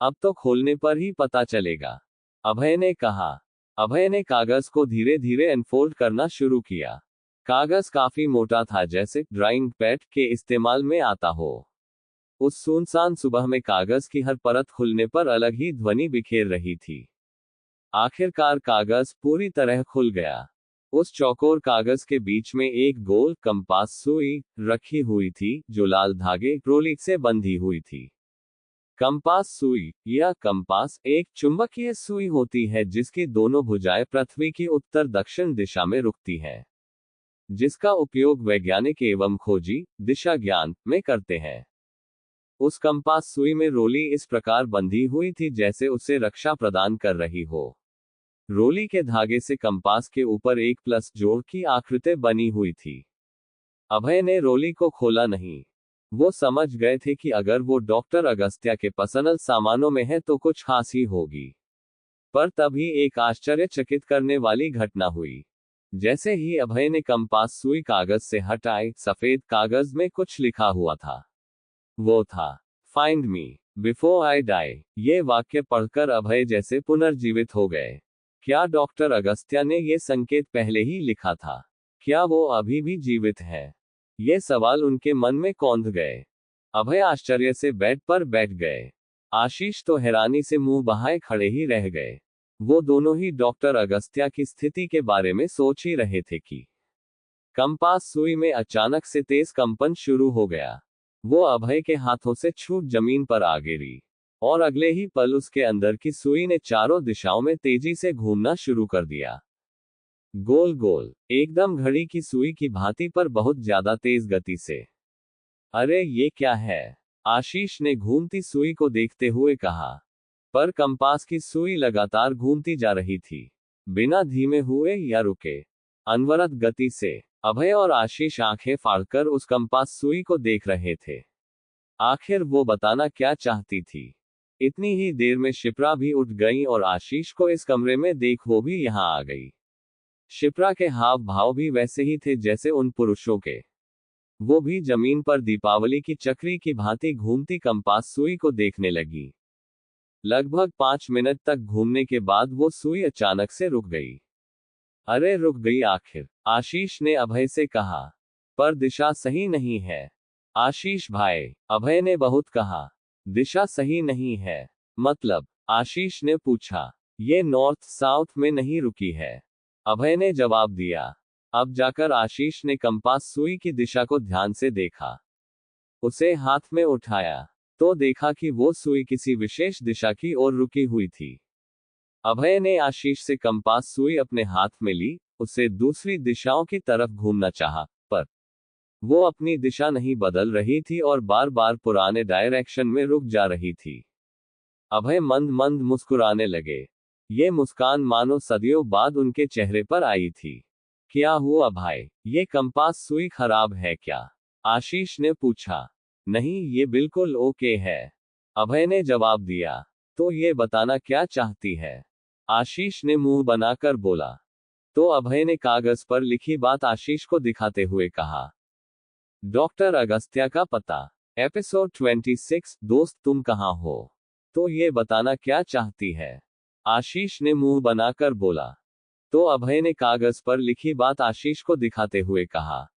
Speaker 1: अब तो खोलने पर ही पता चलेगा, अभय ने कहा। अभय ने कागज को धीरे धीरे अनफोल्ड करना शुरू किया। कागज काफी मोटा था, जैसे ड्राइंग पैड के इस्तेमाल में आता हो। उस सुनसान सुबह में कागज की हर परत खुलने पर अलग ही ध्वनि बिखेर रही थी। आखिरकार कागज पूरी तरह खुल गया। उस चौकोर कागज के बीच में एक गोल कंपास सुई रखी हुई थी, जो लाल धागे रोली से बंधी हुई थी। कंपास सुई या कंपास एक चुंबकीय सुई होती है जिसकी दोनों भुजाएं पृथ्वी की उत्तर दक्षिण दिशा में रुकती हैं, जिसका उपयोग वैज्ञानिक एवं खोजी दिशा ज्ञान में करते हैं। उस कंपास सुई में रोली इस प्रकार बंधी हुई थी जैसे उसे रक्षा प्रदान कर रही हो। रोली के धागे से कंपास के ऊपर एक प्लस जोड़ की आकृति बनी हुई थी। अभय ने रोली को खोला नहीं। वो समझ गए थे कि अगर वो डॉक्टर अगस्त्या के पर्सनल सामानों में है तो कुछ खास ही होगी। पर तभी एक आश्चर्यचकित करने वाली घटना हुई। जैसे ही अभय ने कंपास सुई कागज से हटाई, सफेद कागज में कुछ लिखा हुआ था। वो था, find me before I die. ये वाक्य पढ़कर अभय जैसे पुनर्जीवित हो गए। क्या डॉक्टर अगस्त्या ने ये संकेत पहले ही लिखा था? क्या वो अभी भी जीवित है? ये सवाल उनके मन में कौंध गए। अभय आश्चर्य से बेड पर बैठ गए। आशीष तो हैरानी से मुंह बहाए खड़े ही रह गए। वो दोनों ही डॉक्टर अगस्त्या की स्थिति के बारे में सोच ही रहे थे कि कंपास सुई में अचानक से तेज कंपन शुरू हो गया। वो अभय के हाथों से छूट जमीन पर आ गिरी और अगले ही पल उसके अंदर की सुई ने चारों दिशाओं में तेजी से घूमना शुरू कर दिया। गोल गोल, एकदम घड़ी की सुई की भांति, पर बहुत ज्यादा तेज गति से। अरे ये क्या है? आशीष ने घूमती सुई को देखते हुए कहा। पर कंपास की सुई लगातार घूमती जा रही थी, बिना धीमे हुए या रुके, अनवरत गति से। अभय और आशीष आंखें फाड़कर उस कंपास सुई को देख रहे थे। आखिर वो बताना क्या चाहती थी? इतनी ही देर में शिप्रा भी उठ गई और आशीष को इस कमरे में देख वो भी यहां आ गई। शिप्रा के हाव भाव भी वैसे ही थे जैसे उन पुरुषों के। वो भी जमीन पर दीपावली की चक्री की भांति घूमती कंपास सुई को देखने लगी। लगभग 5 मिनट तक घूमने के बाद वो सुई अचानक से रुक गई। अरे रुक गई आखिर? आशीष ने अभय से कहा। पर दिशा सही नहीं है आशीष भाई, अभय ने बहुत कहा। दिशा सही नहीं है मतलब? आशीष ने पूछा। ये नॉर्थ साउथ में नहीं रुकी है, अभय ने जवाब दिया। अब जाकर आशीष ने कंपास सुई की दिशा को ध्यान से देखा। उसे हाथ में उठाया तो देखा कि वो सुई किसी विशेष दिशा की ओर रुकी हुई थी। अभय ने आशीष से कंपास सुई अपने हाथ में ली, उसे दूसरी दिशाओं की तरफ घूमना चाहा, पर वो अपनी दिशा नहीं बदल रही थी और बार बार पुराने डायरेक्शन में रुक जा रही थी। अभय मंद मंद मुस्कुराने लगे। ये मुस्कान मानो सदियों बाद उनके चेहरे पर आई थी। क्या हुआ भाई, ये कंपास सुई खराब है क्या? आशीष ने पूछा। नहीं, ये बिल्कुल ओके है, अभय ने जवाब दिया। तो ये बताना क्या चाहती है? आशीष ने मुंह बनाकर बोला। तो अभय ने कागज पर लिखी बात आशीष को दिखाते हुए कहा। डॉक्टर अगस्त्या का पता, एपिसोड 26, दोस्त तुम कहाँ हो? तो ये बताना क्या चाहती है? आशीष ने मुंह बनाकर बोला। तो अभय ने कागज पर लिखी बात आशीष को दिखाते हुए कहा।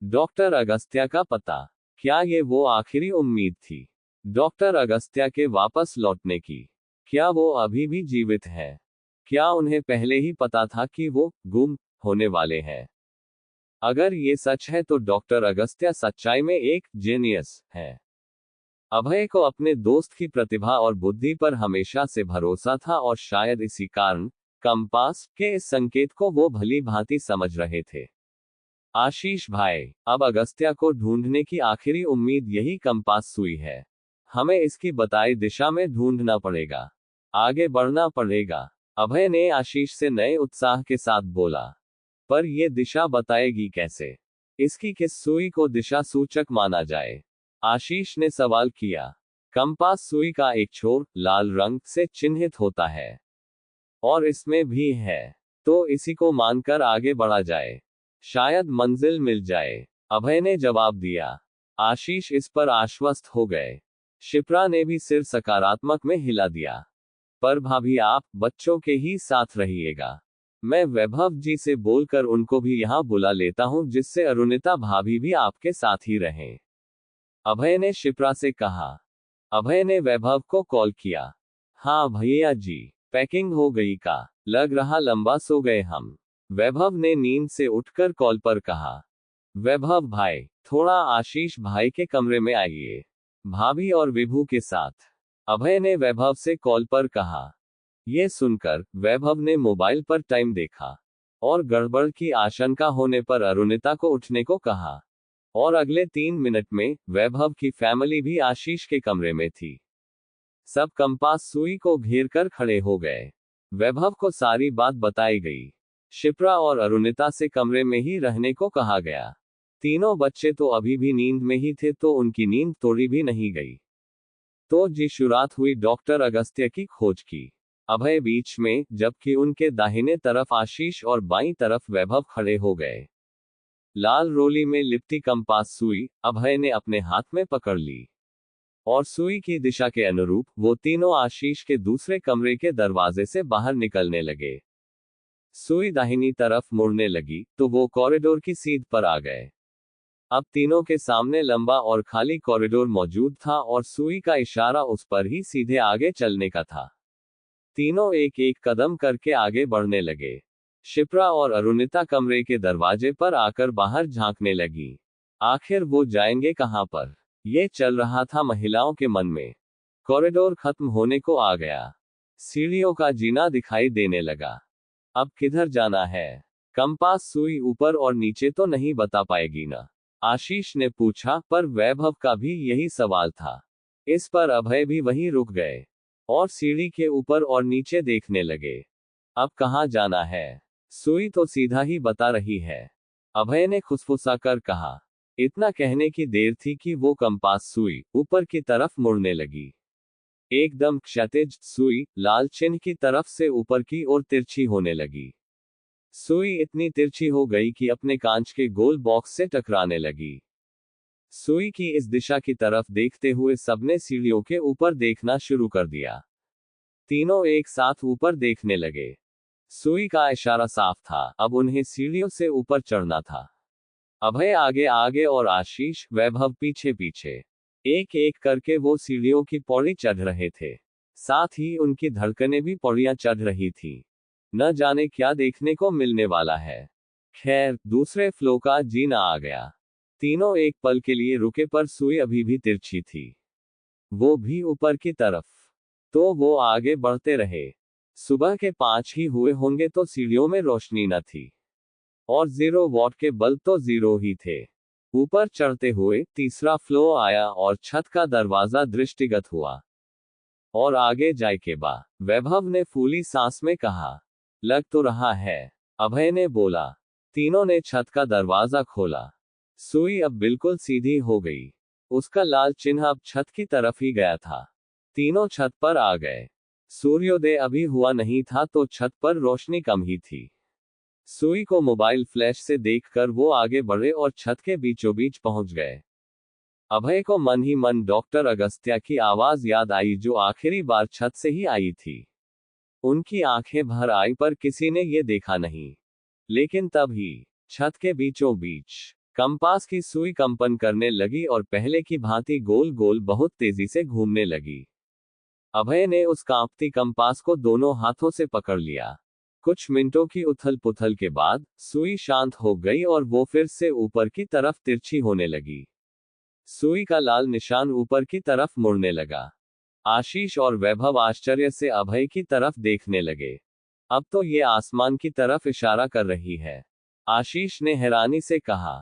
Speaker 1: डॉक्टर अगस्त्या का पता, क्या ये वो आखिरी उम्मीद थी डॉक्टर अगस्त्या के वापस लौटने की? क्या वो अभी भी जीवित है? क्या उन्हें पहले ही पता था कि वो गुम होने वाले हैं? अगर ये सच है तो डॉक्टर अगस्त्या सच्चाई में एक जीनियस है। अभय को अपने दोस्त की प्रतिभा और बुद्धि पर हमेशा से भरोसा था और शायद इसी कारण कंपास के इस संकेत को वो भली भांति समझ रहे थे। आशीष भाई, अब अगस्त्या को ढूंढने की आखिरी उम्मीद यही कंपास सुई है। हमें इसकी बताई दिशा में ढूंढना पड़ेगा, आगे बढ़ना पड़ेगा, अभय ने आशीष से नए उत्साह के साथ बोला। पर यह दिशा बताएगी कैसे? इसकी किस सुई को दिशा सूचक माना जाए? आशीष ने सवाल किया। कंपास सुई का एक छोर लाल रंग से चिन्हित होता है और इसमें भी है, तो इसी को मानकर आगे बढ़ा जाए, शायद मंजिल मिल जाए, अभय ने जवाब दिया। आशीष इस पर आश्वस्त हो गए। शिप्रा ने भी सिर सकारात्मक में हिला दिया। पर भाभी, आप बच्चों के ही साथ रहिएगा। मैं वैभव जी से बोलकर उनको भी यहाँ बुला लेता हूँ जिससे अरुणिता भाभी भी आपके साथ ही रहें। अभय ने शिप्रा से कहा। अभय ने वैभव को कॉल किया। हाँ भैया जी, पैकिंग हो गई का, लग रहा लंबा सो गए हम। वैभव ने नींद से उठकर कॉल पर कहा। वैभव भाई, थोड़ा आशीष भाई के कमरे में आइए, भाभी और विभू के साथ, अभय ने वैभव से कॉल पर कहा। यह सुनकर वैभव ने मोबाइल पर टाइम देखा और गड़बड़ की आशंका होने पर अरुणिता को उठने को कहा। और अगले 3 मिनट में वैभव की फैमिली भी आशीष के कमरे में थी। सब कंपास सुई को घेर कर खड़े हो गए। वैभव को सारी बात बताई गई। शिप्रा और अरुणिता से कमरे में ही रहने को कहा गया। तीनों बच्चे तो अभी भी नींद में ही थे, तो उनकी नींद तोड़ी भी नहीं गई। तो जी शुरुआत हुई डॉक्टर अगस्त्य की खोज की। अभय बीच में, जबकि उनके दाहिने तरफ आशीष और बाईं तरफ वैभव खड़े हो गए। लाल रोली में लिपटी कंपास सुई अभय ने अपने हाथ में पकड़ ली और सुई की दिशा के अनुरूप वो तीनों आशीष के दूसरे कमरे के दरवाजे से बाहर निकलने लगे। सुई दाहिनी तरफ मुड़ने लगी तो वो कॉरिडोर की सीध पर आ गए। अब तीनों के सामने लंबा और खाली कॉरिडोर मौजूद था और सुई का इशारा उस पर ही सीधे आगे चलने का था। तीनों एक एक कदम करके आगे बढ़ने लगे। शिप्रा और अरुणिता कमरे के दरवाजे पर आकर बाहर झांकने लगी। आखिर वो जाएंगे कहां पर, ये चल रहा था महिलाओं के मन में। कॉरिडोर खत्म होने को आ गया। सीढ़ियों का जीना दिखाई देने लगा। अब किधर जाना है? कंपास सुई ऊपर और नीचे तो नहीं बता पाएगी ना? आशीष ने पूछा। पर वैभव का भी यही सवाल था। इस पर अभय भी वहीं रुक गए और सीढ़ी के ऊपर और नीचे देखने लगे। अब कहां जाना है? सुई तो सीधा ही बता रही है, अभय ने खुसफुसाकर कहा। इतना कहने की देर थी कि वो कंपास सुई ऊपर की तरफ मुड़ने लगी। एकदम क्षैतिज सुई लाल चिन्ह की तरफ से ऊपर की ओर तिरछी होने लगी। सुई इतनी तिरछी हो गई कि अपने कांच के गोल बॉक्स से टकराने लगी। सुई की इस दिशा की तरफ देखते हुए सबने सीढ़ियों के ऊपर देखना शुरू कर दिया। तीनों एक साथ ऊपर देखने लगे। सुई का इशारा साफ था, अब उन्हें सीढ़ियों से ऊपर चढ़ना था। अभय आगे आगे और आशीष वैभव पीछे पीछे। एक एक करके वो सीढ़ियों की पौड़ी चढ़ रहे थे। साथ ही उनकी धड़कनें भी पौड़ियां चढ़ रही थी। न जाने क्या देखने को मिलने वाला है। खैर, दूसरे फ्लो का जीना आ गया। तीनों एक पल के लिए रुके, पर सुई अभी भी तिरछी थी, वो भी ऊपर की तरफ। तो वो आगे बढ़ते रहे। सुबह के 5 ही हुए होंगे तो सीढ़ियों में रोशनी न थी और 0 वॉट के बल्ब तो 0 ही थे। ऊपर चढ़ते हुए तीसरा फ्लो आया और छत का दरवाजा दृष्टिगत हुआ। और आगे जाए के बाद वैभव ने फूली सांस में कहा। लग तो रहा है, अभय ने बोला। तीनों ने छत का दरवाजा खोला। सुई अब बिल्कुल सीधी हो गई। उसका लाल चिन्ह अब छत की तरफ ही गया था। तीनों छत पर आ गए। सूर्योदय अभी हुआ नहीं था तो छत पर रोशनी कम ही थी। सुई को मोबाइल फ्लैश से देखकर वो आगे बढ़े और छत के बीचों बीच पहुंच गए। अभय को मन ही मन डॉक्टर अगस्त्या की आवाज याद आई, जो आखिरी बार छत से ही आई थी। उनकी आंखें भर आई, पर किसी ने ये देखा नहीं। लेकिन तभी छत के बीचों बीच कंपास की सुई कंपन करने लगी और पहले की भांति गोल गोल बहुत तेजी से घूमने लगी। अभय ने उस कांपती कंपास को दोनों हाथों से पकड़ लिया। कुछ मिनटों की उथल पुथल के बाद सुई शांत हो गई और वो फिर से ऊपर की तरफ तिरछी होने लगी। सुई का लाल निशान ऊपर की तरफ मुड़ने लगा। आशीष और वैभव आश्चर्य से अभय की तरफ देखने लगे। अब तो ये आसमान की तरफ इशारा कर रही है, आशीष ने हैरानी से कहा।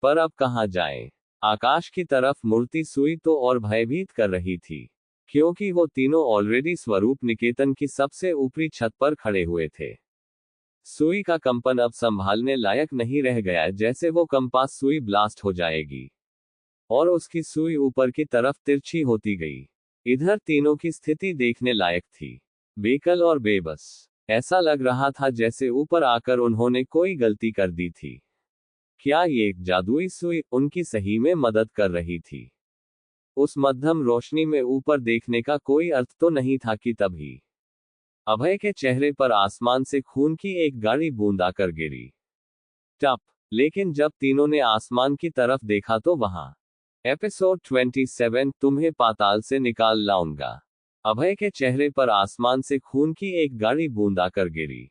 Speaker 1: पर अब कहां जाएं? आकाश की तरफ मुड़ती सुई तो और भयभीत कर रही थी, क्योंकि वो तीनों ऑलरेडी स्वरूप निकेतन की सबसे ऊपरी छत पर खड़े हुए थे। सुई का कंपन अब संभालने लायक नहीं रह गया, जैसे वो कंपास सुई ब्लास्ट हो जाएगी और उसकी सुई ऊपर की तरफ तिरछी होती गई। इधर तीनों की स्थिति देखने लायक थी, बेकल और बेबस। ऐसा लग रहा था जैसे ऊपर आकर उन्होंने कोई गलती कर दी थी। क्या ये जादुई सुई उनकी सही में मदद कर रही थी? उस मध्यम रोशनी में ऊपर देखने का कोई अर्थ तो नहीं था कि तभी अभय के चेहरे पर आसमान से खून की एक गाढ़ी बूंद आकर गिरी। टप। लेकिन जब तीनों ने आसमान की तरफ देखा तो वहां एपिसोड 27, तुम्हें पाताल से निकाल लाऊंगा। अभय के चेहरे पर आसमान से खून की एक गाढ़ी बूंद आकर गिरी।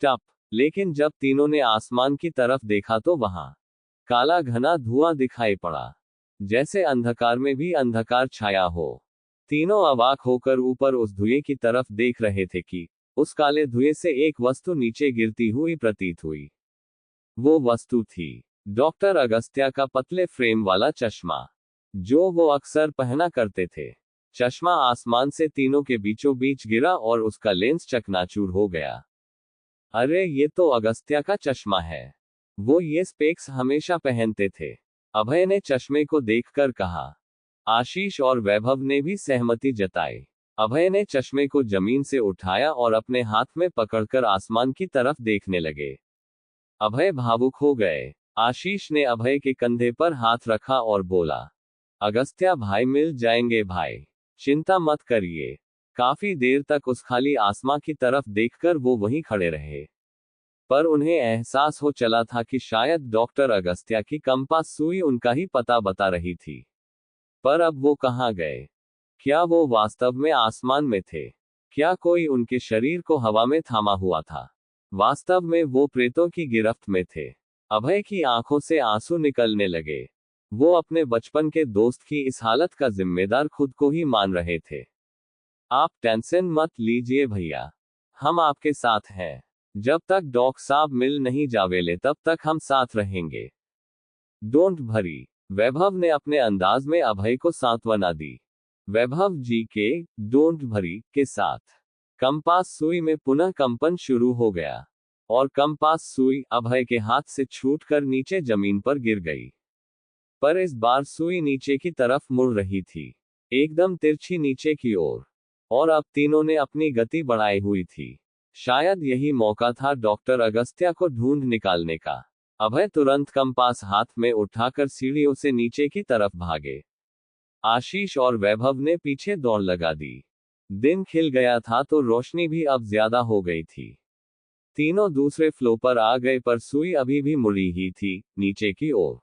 Speaker 1: टप। लेकिन जब तीनों ने आसमान की तरफ देखा तो वहां काला घना धुआं दिखाई पड़ा, जैसे अंधकार में भी अंधकार छाया हो। तीनों अवाक होकर ऊपर उस धुएं की तरफ देख रहे थे कि उस काले धुएं से एक वस्तु नीचे गिरती हुई प्रतीत हुई। वो वस्तु थी डॉक्टर अगस्त्या का पतले फ्रेम वाला चश्मा, जो वो अक्सर पहना करते थे। चश्मा आसमान से तीनों के बीचों बीच गिरा और उसका लेंस चकनाचूर हो गया। अरे ये तो अगस्त्या का चश्मा है, वो ये स्पेक्स हमेशा पहनते थे, अभय ने चश्मे को देखकर कहा। आशीष और वैभव ने भी सहमति जताई। अभय ने चश्मे को जमीन से उठाया और अपने हाथ में पकड़कर आसमान की तरफ देखने लगे। अभय भावुक हो गए। आशीष ने अभय के कंधे पर हाथ रखा और बोला, अगस्त्या भाई, मिल जाएंगे भाई, चिंता मत करिए। काफी देर तक उस खाली आसमां की तरफ देखकर वो वहीं खड़े रहे, पर उन्हें एहसास हो चला था कि शायद डॉक्टर अगस्त्या की कंपास सुई उनका ही पता बता रही थी। पर अब वो कहाँ गए? क्या वो वास्तव में आसमान में थे? क्या कोई उनके शरीर को हवा में थामा हुआ था? वास्तव में वो प्रेतों की गिरफ्त में थे। अभय की आंखों से आंसू निकलने लगे। वो अपने बचपन के दोस्त की इस हालत का जिम्मेदार खुद को ही मान रहे थे। आप टेंशन मत लीजिए भैया, हम आपके साथ हैं। जब तक डॉक साहब मिल नहीं जावेले तब तक हम साथ रहेंगे। डोंट भरी, वैभव ने अपने अंदाज में अभय को सांत्वना दी। वैभव जी के डोंट भरी के साथ कंपास सुई में पुनः कंपन शुरू हो गया और कंपास सुई अभय के हाथ से छूटकर नीचे जमीन पर गिर गई। पर इस बार सुई नीचे की तरफ मुड़ रही थी, एकदम तिरछी नीचे की ओर, और अब तीनों ने अपनी गति बढ़ाई हुई थी। शायद यही मौका था डॉक्टर अगस्त्या को ढूंढ निकालने का। अभय तुरंत कंपास हाथ में उठाकर सीढ़ियों से नीचे की तरफ भागे। आशीष और वैभव ने पीछे दौड़ लगा दी। दिन खिल गया था तो रोशनी भी अब ज्यादा हो गई थी। तीनों दूसरे फ्लोर पर आ गए, पर सुई अभी भी मुड़ी ही थी नीचे की ओर।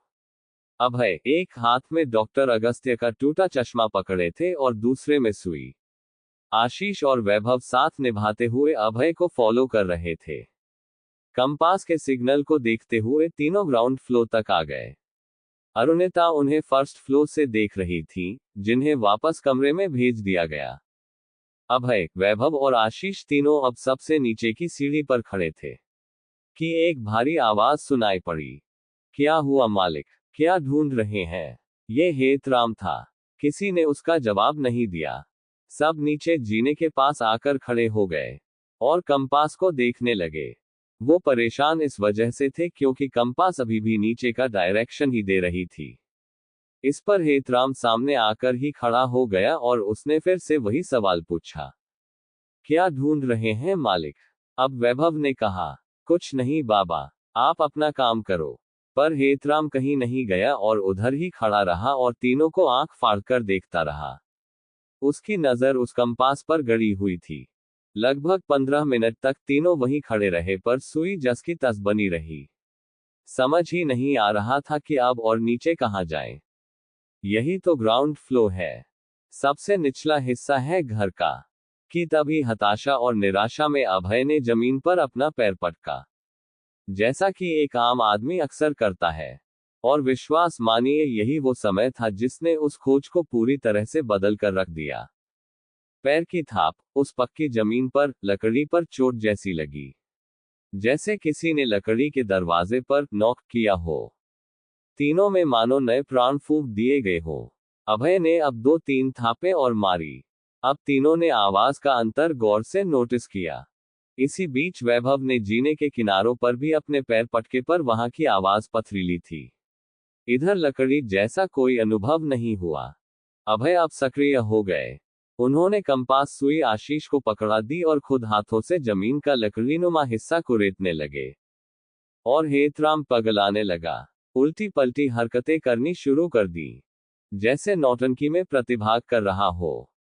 Speaker 1: अभय एक हाथ में डॉक्टर अगस्त्य का टूटा चश्मा पकड़े थे और दूसरे में सुई। आशीष और वैभव साथ निभाते हुए अभय को फॉलो कर रहे थे। कंपास के सिग्नल को देखते हुए तीनों ग्राउंड फ्लोर तक आ गए। अरुणिता उन्हें फर्स्ट फ्लोर से देख रही थी, जिन्हें वापस कमरे में भेज दिया गया। अभय, वैभव और आशीष तीनों अब सबसे नीचे की सीढ़ी पर खड़े थे कि एक भारी आवाज सुनाई पड़ी। क्या हुआ मालिक, क्या ढूंढ रहे हैं? ये हेतराम था। किसी ने उसका जवाब नहीं दिया। सब नीचे जीने के पास आकर खड़े हो गए और कंपास को देखने लगे। वो परेशान इस वजह से थे क्योंकि कंपास अभी भी नीचे का डायरेक्शन ही दे रही थी। इस पर हेतराम सामने आकर ही खड़ा हो गया और उसने फिर से वही सवाल पूछा, क्या ढूंढ रहे हैं मालिक? अब वैभव ने कहा, कुछ नहीं बाबा, आप अपना काम करो। पर हेतराम कहीं नहीं गया और उधर ही खड़ा रहा और तीनों को आंख फाड़कर देखता रहा। उसकी नजर उस कंपास पर गड़ी हुई थी। लगभग 15 मिनट तक तीनों वहीं खड़े रहे, पर सुई जस की तस बनी रही। समझ ही नहीं आ रहा था कि अब और नीचे कहां जाएं। यही तो ग्राउंड फ्लोर है, सबसे निचला हिस्सा है घर का। कि तभी हताशा और निराशा में अभय ने जमीन पर अपना पैर पटका, जैसा कि एक आम आदमी अक्सर करता है। और विश्वास मानिए, यही वो समय था जिसने उस खोज को पूरी तरह से बदल कर रख दिया। पैर की थाप उस पक्की जमीन पर लकड़ी पर चोट जैसी लगी, जैसे किसी ने लकड़ी के दरवाजे पर नॉक किया हो। तीनों में मानो नए प्राण फूंक दिए गए हो। अभय ने अब 2-3 थापे और मारी। अब तीनों ने आवाज का अंतर गौर से नोटिस किया। इसी बीच वैभव ने जीने के किनारों पर भी अपने पैर पटके, पर वहां की आवाज पथरीली थी। इधर लकड़ी जैसा कोई अनुभव नहीं हुआ। अभय अब सक्रिय हो गए। उन्होंने कंपास सुई आशीष को पकड़ा दी और खुद हाथों से जमीन का लकड़ीनुमा हिस्सा कुरेदने लगे। और हेतराम पगलाने लगा। उल्टी पलटी हरकतें करनी शुरू कर दी, जैसे नौटंकी में प्रतिभाग कर रहा हो।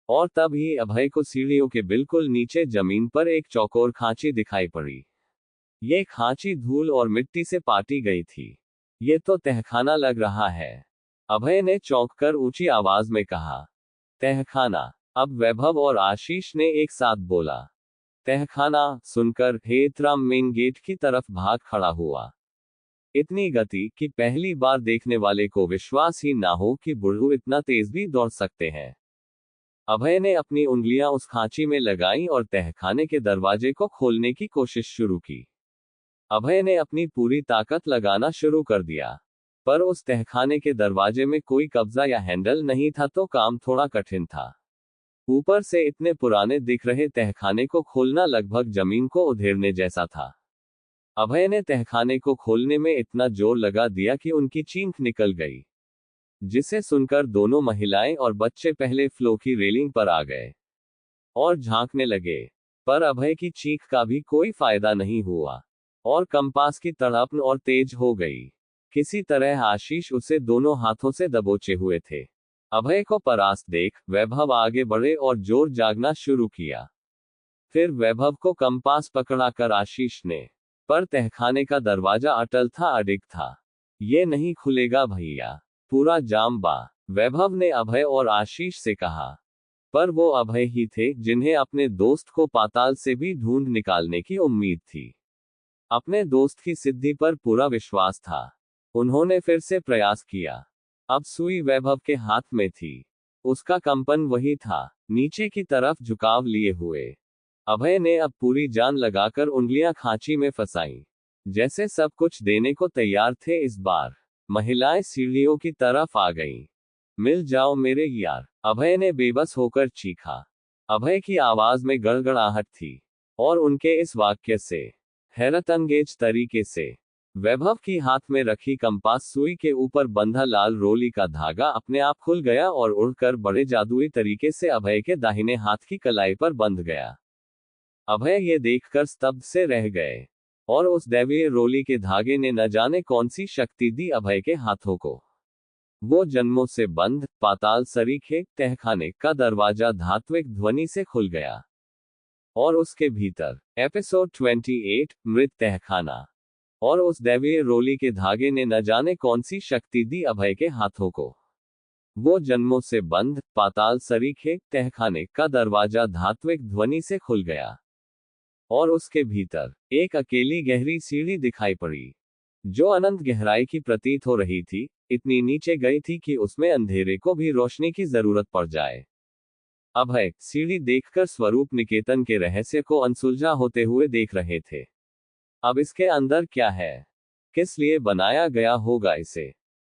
Speaker 1: और तब ही अभय को सीढ़ियों के बिल्कुल नीचे जमीन पर एक चौकोर खांची दिखाई पड़ी। ये खांची धूल और मिट्टी से पाटी गई थी। ये तो तहखाना लग रहा है। अभय ने चौंक कर ऊंची आवाज में कहा, तहखाना। अब वैभव और आशीष ने एक साथ बोला, तहखाना। सुनकर हेतराम मेन गेट की तरफ भाग खड़ा हुआ। इतनी गति कि पहली बार देखने वाले को विश्वास ही ना हो कि बुढ़ऊ इतना तेज भी दौड़ सकते हैं। अभय ने अपनी उंगलियां उस खांची में लगाई और तहखाने के दरवाजे को खोलने की कोशिश शुरू की। अभय ने अपनी पूरी ताकत लगाना शुरू कर दिया, पर उस तहखाने के दरवाजे में कोई कब्जा या हैंडल नहीं था, तो काम थोड़ा कठिन था। ऊपर से इतने पुराने दिख रहे तहखाने को खोलना लगभग जमीन को उधेड़ने जैसा था। अभय ने तहखाने को खोलने में इतना जोर लगा दिया कि उनकी चीख निकल गई, जिसे सुनकर दोनों महिलाएं और बच्चे पहले फ्लो की रेलिंग पर आ गए और झांकने लगे। पर अभय की चीख का भी कोई फायदा नहीं हुआ और कंपास की तड़पन और तेज हो गई। किसी तरह आशीष उसे दोनों हाथों से दबोचे हुए थे। अभय को परास्त देख वैभव आगे बढ़े और जोर जागना शुरू किया। फिर वैभव को कंपास पकड़ाकर आशीष ने, पर तहखाने का दरवाजा अटल था, अडिग था। ये नहीं खुलेगा भैया, पूरा जाम बा, वैभव ने अभय और आशीष से कहा। पर वो अभय ही थे जिन्हें अपने दोस्त को पाताल से भी ढूंढ निकालने की उम्मीद थी। अपने दोस्त की सिद्धि पर पूरा विश्वास था। उन्होंने फिर से प्रयास किया। अब सुई वैभव के हाथ में थी। उसका कंपन वही था, नीचे की तरफ झुकाव लिए हुए। अभय ने अब पूरी जान लगाकर उंगलियां खांची में फंसाई, जैसे सब कुछ देने को तैयार थे। इस बार महिलाएं सीढ़ियों की तरफ आ गईं। मिल जाओ मेरे यार, अभय ने बेबस होकर चीखा। अभय की आवाज में गड़गड़ाहट थी और उनके इस वाक्य से हैरतअंगेज तरीके से वैभव की हाथ में रखी कंपास सुई के ऊपर बंधा लाल रोली का धागा अपने आप खुल गया और उड़कर बड़े जादुई तरीके से अभय के दाहिने हाथ की कलाई पर बंध गया। अभय ये देखकर स्तब्ध से रह गए और उस दैवीय रोली के धागे ने न जाने कौन सी शक्ति दी अभय के हाथों को। वो जन्मों से बंद पाताल सरीखे तहखाने का दरवाजा धात्विक ध्वनि से खुल गया और उसके भीतर एपिसोड 28 मृत तहखाना और उस दैवीय रोली के धागे ने न जाने कौन सी शक्ति दी अभय के हाथों को। वो जन्मों से बंद पाताल सरीखे तहखाने का दरवाजा धात्विक ध्वनि से खुल गया और उसके भीतर एक अकेली गहरी सीढ़ी दिखाई पड़ी, जो अनंत गहराई की प्रतीत हो रही थी। इतनी नीचे गई थी कि उसमें अंधेरे को भी रोशनी की जरूरत पड़ जाए। अभय सीढ़ी देखकर स्वरूप निकेतन के रहस्य को अनसुलझा होते हुए देख रहे थे। अब इसके अंदर क्या है, किस लिए बनाया गया होगा इसे।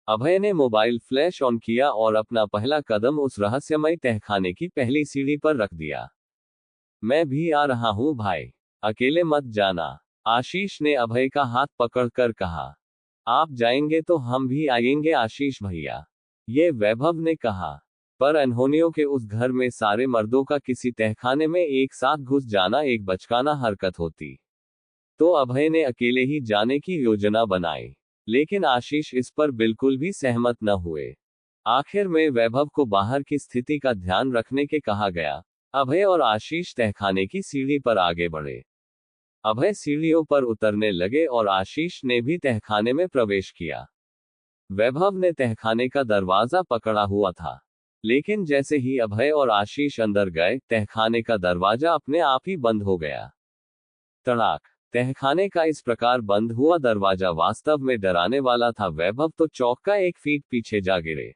Speaker 1: अभय ने मोबाइल फ्लैश ऑन किया और अपना पहला कदम उस रहस्यमय तहखाने की पहली सीढ़ी पर रख दिया। मैं भी आ रहा हूं भाई, अकेले मत जाना, आशीष ने अभय का हाथ पकड़कर कहा। आप जाएंगे तो हम भी आएंगे आशीष भैया, ये वैभव ने कहा। पर अनहोनियों के उस घर में सारे मर्दों का किसी तहखाने में एक साथ घुस जाना एक बचकाना हरकत होती। तो अभय ने अकेले ही जाने की योजना बनाई, लेकिन आशीष इस पर बिल्कुल भी सहमत न हुए। आखिर में वैभव को बाहर की स्थिति का ध्यान रखने के कहा गया। अभय और आशीष तहखाने की सीढ़ी पर आगे बढ़े। अभय सीढ़ियों पर उतरने लगे और आशीष ने भी तहखाने में प्रवेश किया। वैभव ने तहखाने का दरवाजा पकड़ा हुआ था, लेकिन जैसे ही अभय और आशीष अंदर गए, तहखाने का दरवाजा अपने आप ही बंद हो गया। तड़ाक! तहखाने का इस प्रकार बंद हुआ दरवाजा वास्तव में डराने वाला था। वैभव तो चौंका 1 फीट पीछे जा गिरे।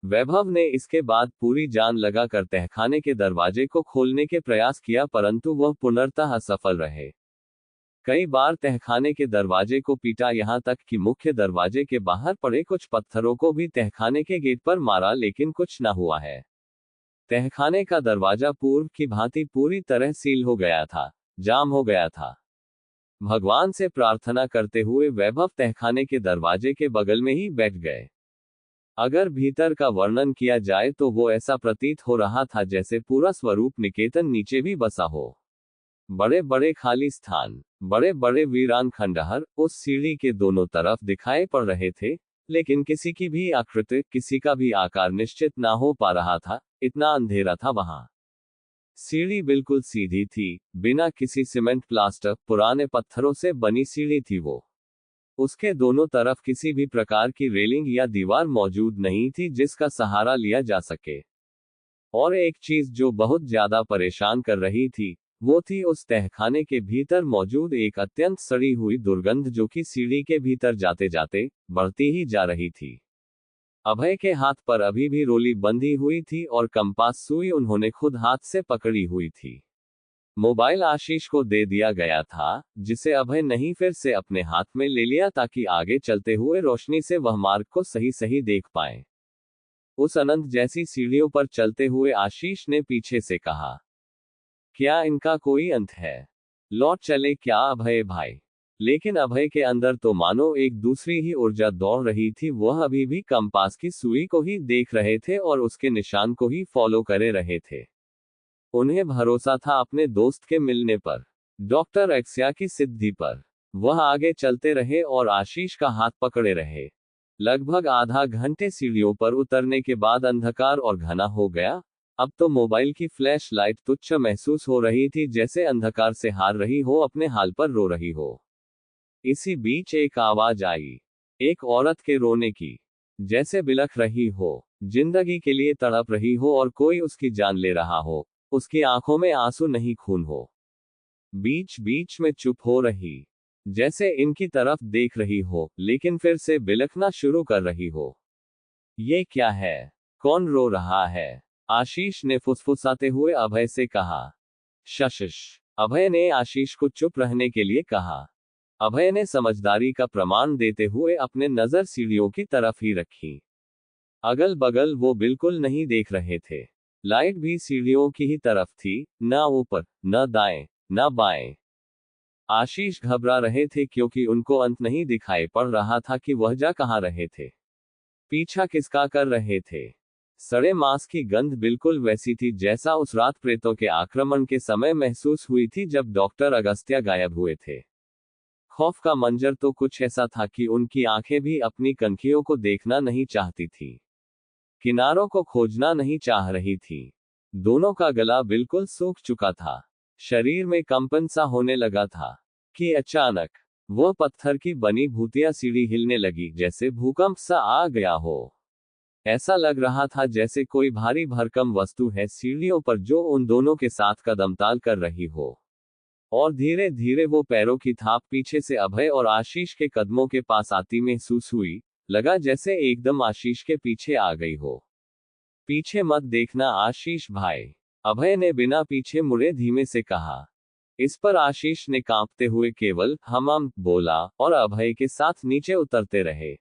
Speaker 1: वैभव ने इसके बाद पूरी जान लगाकर तहखाने के दरवाजे को खोलने के प्रयास किया, परंतु वह पूर्णतः असफल रहे। कई बार तहखाने के दरवाजे को पीटा, यहां तक कि मुख्य दरवाजे के बाहर पड़े कुछ पत्थरों को भी तहखाने के गेट पर मारा, लेकिन कुछ न हुआ है। तहखाने का दरवाजा पूर्व की भांति पूरी तरह सील हो गया था, जाम हो गया था। भगवान से प्रार्थना करते हुए वैभव तहखाने के दरवाजे के बगल में ही बैठ गए। अगर भीतर का वर्णन किया जाए तो वो ऐसा प्रतीत हो रहा था जैसे पूरा स्वरूप निकेतन नीचे भी बसा हो। बड़े बड़े खाली स्थान, बड़े बड़े वीरान खंडहर उस सीढ़ी के दोनों तरफ दिखाई पड़ रहे थे, लेकिन किसी की भी आकृति, किसी का भी आकार निश्चित ना हो पा रहा था, इतना अंधेरा था वहां। सीढ़ी बिल्कुल सीधी थी, बिना किसी सीमेंट प्लास्टर, पुराने पत्थरों से बनी सीढ़ी थी वो। उसके दोनों तरफ किसी भी प्रकार की रेलिंग या दीवार मौजूद नहीं थी जिसका सहारा लिया जा सके। और एक चीज जो बहुत ज्यादा परेशान कर रही थी, वो थी उस तहखाने के भीतर मौजूद एक अत्यंत सड़ी हुई दुर्गंध जो कि सीढ़ी के भीतर जाते जाते बढ़ती ही जा रही थी। अभय के हाथ पर अभी भी रोली बंधी हुई थी और कंपास सुई उन्होंने खुद हाथ से पकड़ी हुई थी। मोबाइल आशीष को दे दिया गया था, जिसे अभय नहीं फिर से अपने हाथ में ले लिया ताकि आगे चलते हुए रोशनी से वह मार्ग को सही सही देख पाए। उस अनंत जैसी सीढ़ियों पर चलते हुए आशीष ने पीछे से कहा, क्या इनका कोई अंत है? लौट चले क्या अभय भाई? लेकिन अभय के अंदर तो मानो एक दूसरी ही ऊर्जा दौड़ रही थी। वह अभी भी कंपास की सुई को ही देख रहे थे और उसके निशान को ही फॉलो करे रहे थे। उन्हें भरोसा था अपने दोस्त के मिलने पर, डॉक्टर एक्सिया की सिद्धि पर। वह आगे चलते रहे और आशीष का हाथ पकड़े रहे। लगभग आधा घंटे सीढ़ियों पर उतरने के बाद अंधकार और घना हो गया। अब तो मोबाइल की फ्लैश लाइट तुच्छ महसूस हो रही थी, जैसे अंधकार से हार रही हो, अपने हाल पर रो रही हो। इसी बीच एक आवाज आई, एक औरत के रोने की, जैसे बिलख रही हो, जिंदगी के लिए तड़प रही हो और कोई उसकी जान ले रहा हो। उसकी आंखों में आंसू नहीं खून हो। बीच बीच में चुप हो रही, जैसे इनकी तरफ देख रही हो, लेकिन फिर से बिलखना शुरू कर रही हो। ये क्या है? कौन रो रहा है? आशीष ने फुसफुसाते हुए अभय से कहा। शशिश। अभय ने आशीष को चुप रहने के लिए कहा। अभय ने समझदारी का प्रमाण देते हुए अपने नजर सीढ़ियों की तरफ ही रखी। अगल बगल वो बिल्कुल नहीं देख रहे थे। लाइट भी सीढ़ियों की ही तरफ थी, न ऊपर, न दाएं, न बाएं। आशीष घबरा रहे थे क्योंकि उनको अंत नहीं दिखाई पड़ रहा था कि वह जा कहां रहे थे, पीछा किसका कर रहे थे। सड़े मांस की गंध बिल्कुल वैसी थी जैसा उस रात प्रेतों के आक्रमण के समय महसूस हुई थी जब डॉक्टर अगस्त्या गायब हुए थे। खौफ का मंजर तो कुछ ऐसा था कि उनकी आंखें भी अपनी कनखियों को देखना नहीं चाहती थी, किनारों को खोजना नहीं चाह रही थी। दोनों का गला बिल्कुल सूख चुका था, शरीर में कंपन सा होने लगा था कि अचानक वह पत्थर की बनी भूतिया सीढ़ी हिलने लगी, जैसे भूकंप सा आ गया हो। ऐसा लग रहा था जैसे कोई भारी भरकम वस्तु है सीढ़ियों पर जो उन दोनों के साथ कदमताल कर रही हो। और धीरे धीरे वो पैरों की थाप पीछे से अभय और आशीष के कदमों के पास आती महसूस हुई। लगा जैसे एकदम आशीष के पीछे आ गई हो। पीछे मत देखना आशीष भाई, अभय ने बिना पीछे मुड़े धीमे से कहा। इस पर आशीष ने कांपते हुए केवल हम बोला और अभय के साथ नीचे उतरते रहे।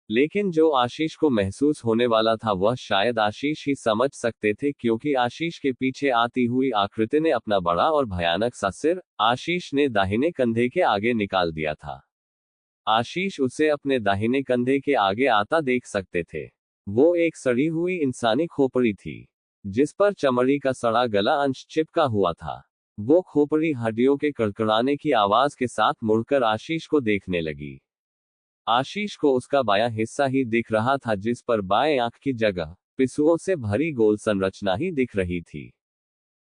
Speaker 1: लेकिन जो आशीष को महसूस होने वाला था वह शायद आशीष ही समझ सकते थे, क्योंकि आशीष के पीछे आती हुई आकृति ने अपना बड़ा और भयानक सा सिर आशीष ने दाहिने कंधे के आगे निकाल दिया था। आशीष उसे अपने दाहिने कंधे के आगे आता देख सकते थे। वो एक सड़ी हुई इंसानी खोपड़ी थी, जिस पर चमड़ी का सड़ा गला अंश चिपका हुआ था। वो खोपड़ी हड्डियों के कड़कड़ाने की आवाज के साथ मुड़कर आशीष को देखने लगी। आशीष को उसका बायां हिस्सा ही दिख रहा था, जिस पर बाएं आंख की जगह पिसुओं से भरी गोल संरचना ही दिख रही थी।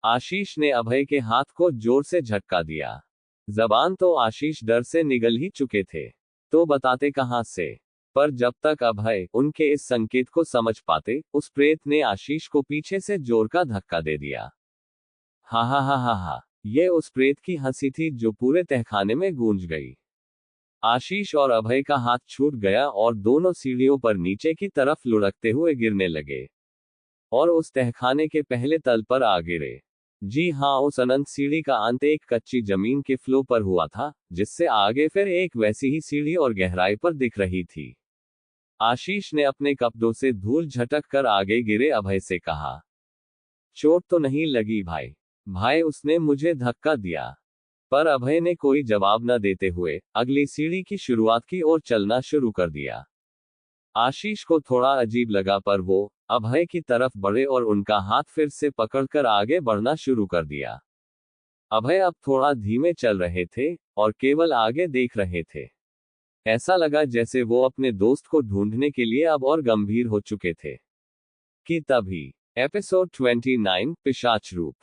Speaker 1: आशीष ने अभय के हाथ को जोर से झटका दिया। जबान तो आशीष डर से निगल ही चुके थे, तो बताते कहां से। पर जब तक अभय उनके इस संकेत को समझ पाते, उस प्रेत ने आशीष को पीछे से जोर का धक्का दे दिया। हा हा हा हा हा, ये उस प्रेत की हंसी थी जो पूरे तहखाने में गूंज गई। आशीष और अभय का हाथ छूट गया और दोनों सीढ़ियों पर नीचे की तरफ लुढ़कते हुए गिरने लगे और उस तहखाने के पहले तल पर आ गिरे। जी हाँ, उस अनंत सीढ़ी का अंत एक कच्ची जमीन के फ्लो पर हुआ था, जिससे आगे फिर एक वैसी ही सीढ़ी और गहराई पर दिख रही थी। आशीष ने अपने कपड़ों से धूल झटक कर आगे गिरे अभय से कहा, चोट तो नहीं लगी भाई? भाई, उसने मुझे धक्का दिया। पर अभय ने कोई जवाब न देते हुए अगली सीढ़ी की शुरुआत की ओर चलना शुरू कर दिया। आशीष को थोड़ा अजीब लगा, पर वो अभय की तरफ बढ़े और उनका हाथ फिर से पकड़कर आगे बढ़ना शुरू कर दिया। अभय अब थोड़ा धीमे चल रहे थे और केवल आगे देख रहे थे। ऐसा लगा जैसे वो अपने दोस्त को ढूंढने के लिए अब और गंभीर हो चुके थे कि तभी एपिसोड 29 पिशाच रूप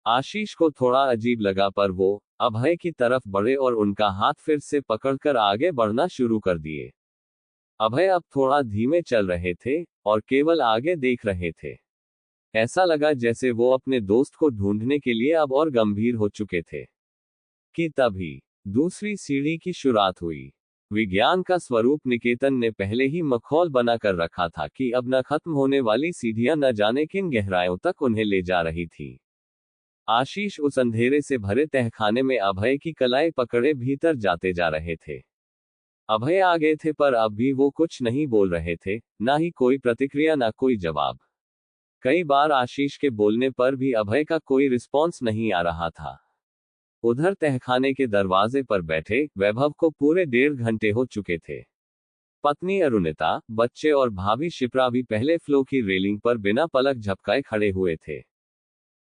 Speaker 1: आशीष को थोड़ा अजीब लगा पर वो अभय की तरफ बढ़े और उनका हाथ फिर से पकड़कर आगे बढ़ना शुरू कर दिए। अभय अब थोड़ा धीमे चल रहे थे और केवल आगे देख रहे थे। ऐसा लगा जैसे वो अपने दोस्त को ढूंढने के लिए अब और गंभीर हो चुके थे कि तभी दूसरी सीढ़ी की शुरुआत हुई। विज्ञान का स्वरूप निकेतन ने पहले ही मखौल बना कर रखा था कि अब न खत्म होने वाली सीढ़ियां न जाने किन गहराइयों तक उन्हें ले जा रही थी। आशीष उस अंधेरे से भरे तहखाने में अभय की कलाई पकड़े भीतर जाते जा रहे थे। अभय आगे थे पर अब भी वो कुछ नहीं बोल रहे थे, ना ही कोई प्रतिक्रिया ना कोई जवाब। कई बार आशीष के बोलने पर भी अभय का कोई रिस्पॉन्स नहीं आ रहा था। उधर तहखाने के दरवाजे पर बैठे वैभव को पूरे 1.5 घंटे हो चुके थे। पत्नी अरुणिता, बच्चे और भाभी शिप्रा भी पहले फ्लो की रेलिंग पर बिना पलक झपकाए खड़े हुए थे।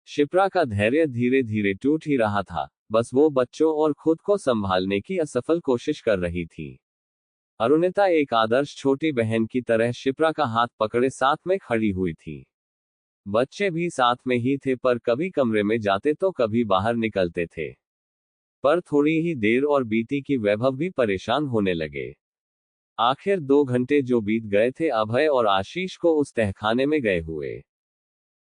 Speaker 1: शिप्रा का धैर्य धीरे धीरे टूट ही रहा था, बस वो बच्चों और खुद को संभालने की असफल कोशिश कर रही थी। अरुणिता एक आदर्श छोटी बहन की तरह शिप्रा का हाथ पकड़े साथ में खड़ी हुई थी। बच्चे भी साथ में ही थे पर कभी कमरे में जाते तो कभी बाहर निकलते थे। पर थोड़ी ही देर और बीती कि वैभव भी परेशान होने लगे। आखिर 2 घंटे जो बीत गए थे अभय और आशीष को उस तहखाने में गए हुए।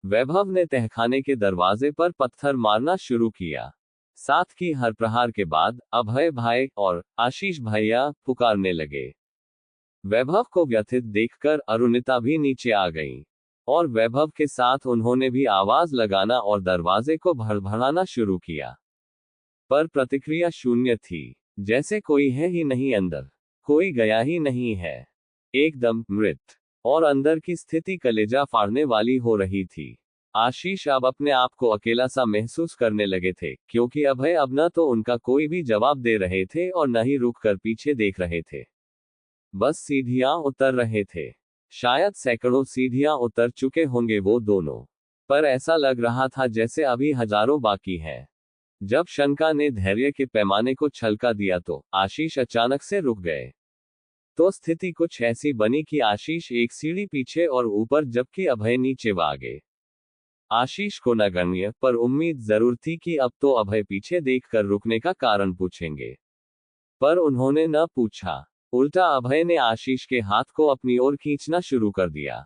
Speaker 1: वैभव ने तहखाने के दरवाजे पर पत्थर मारना शुरू किया। साथ ही हर प्रहार के बाद अभय भाई और आशीष भैया पुकारने लगे। वैभव को व्यथित देखकर अरुणिता भी नीचे आ गईं और वैभव के साथ उन्होंने भी आवाज लगाना और दरवाजे को भड़बड़ाना शुरू किया। पर प्रतिक्रिया शून्य थी, जैसे कोई है ही नहीं अंदर, कोई गया ही नहीं है। एकदम मृत और अंदर की स्थिति कलेजा फाड़ने वाली हो रही थी। आशीष अब अपने आप को अकेला सा महसूस करने लगे थे, क्योंकि अभय अब न तो उनका कोई भी जवाब दे रहे थे और न ही रुककर पीछे देख रहे थे। बस सीढ़ियां उतर रहे थे। शायद सैकड़ों सीढ़ियां उतर चुके होंगे वो दोनों, पर ऐसा लग रहा था जैसे अभी हजारों बाकी हैं। जब शंका ने धैर्य के पैमाने को छलका दिया तो आशीष अचानक से रुक गए। तो स्थिति कुछ ऐसी बनी कि आशीष एक सीढ़ी पीछे और ऊपर जबकि अभय नीचे भागे। आशीष को नगण्य पर उम्मीद जरूर थी कि अब तो अभय पीछे देखकर रुकने का कारण पूछेंगे, पर उन्होंने न पूछा। उल्टा अभय ने आशीष के हाथ को अपनी ओर खींचना शुरू कर दिया।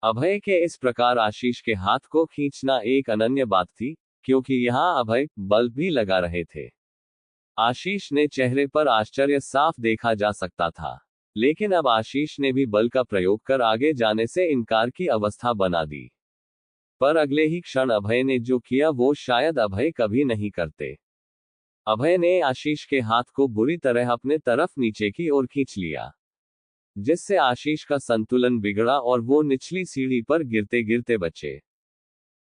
Speaker 1: अभय के इस प्रकार आशीष के हाथ को खींचना एक अनन्य बात थी, क्योंकि यहाँ अभय बल्ब भी लगा रहे थे। आशीष ने चेहरे पर आश्चर्य साफ देखा जा सकता था, लेकिन अब आशीष ने भी बल का प्रयोग कर आगे जाने से इनकार की अवस्था बना दी। पर अगले ही क्षण अभय ने जो किया वो शायद अभय कभी नहीं करते। अभय ने आशीष के हाथ को बुरी तरह अपने तरफ नीचे की ओर खींच लिया, जिससे आशीष का संतुलन बिगड़ा और वो निचली सीढ़ी पर गिरते गिरते बचे।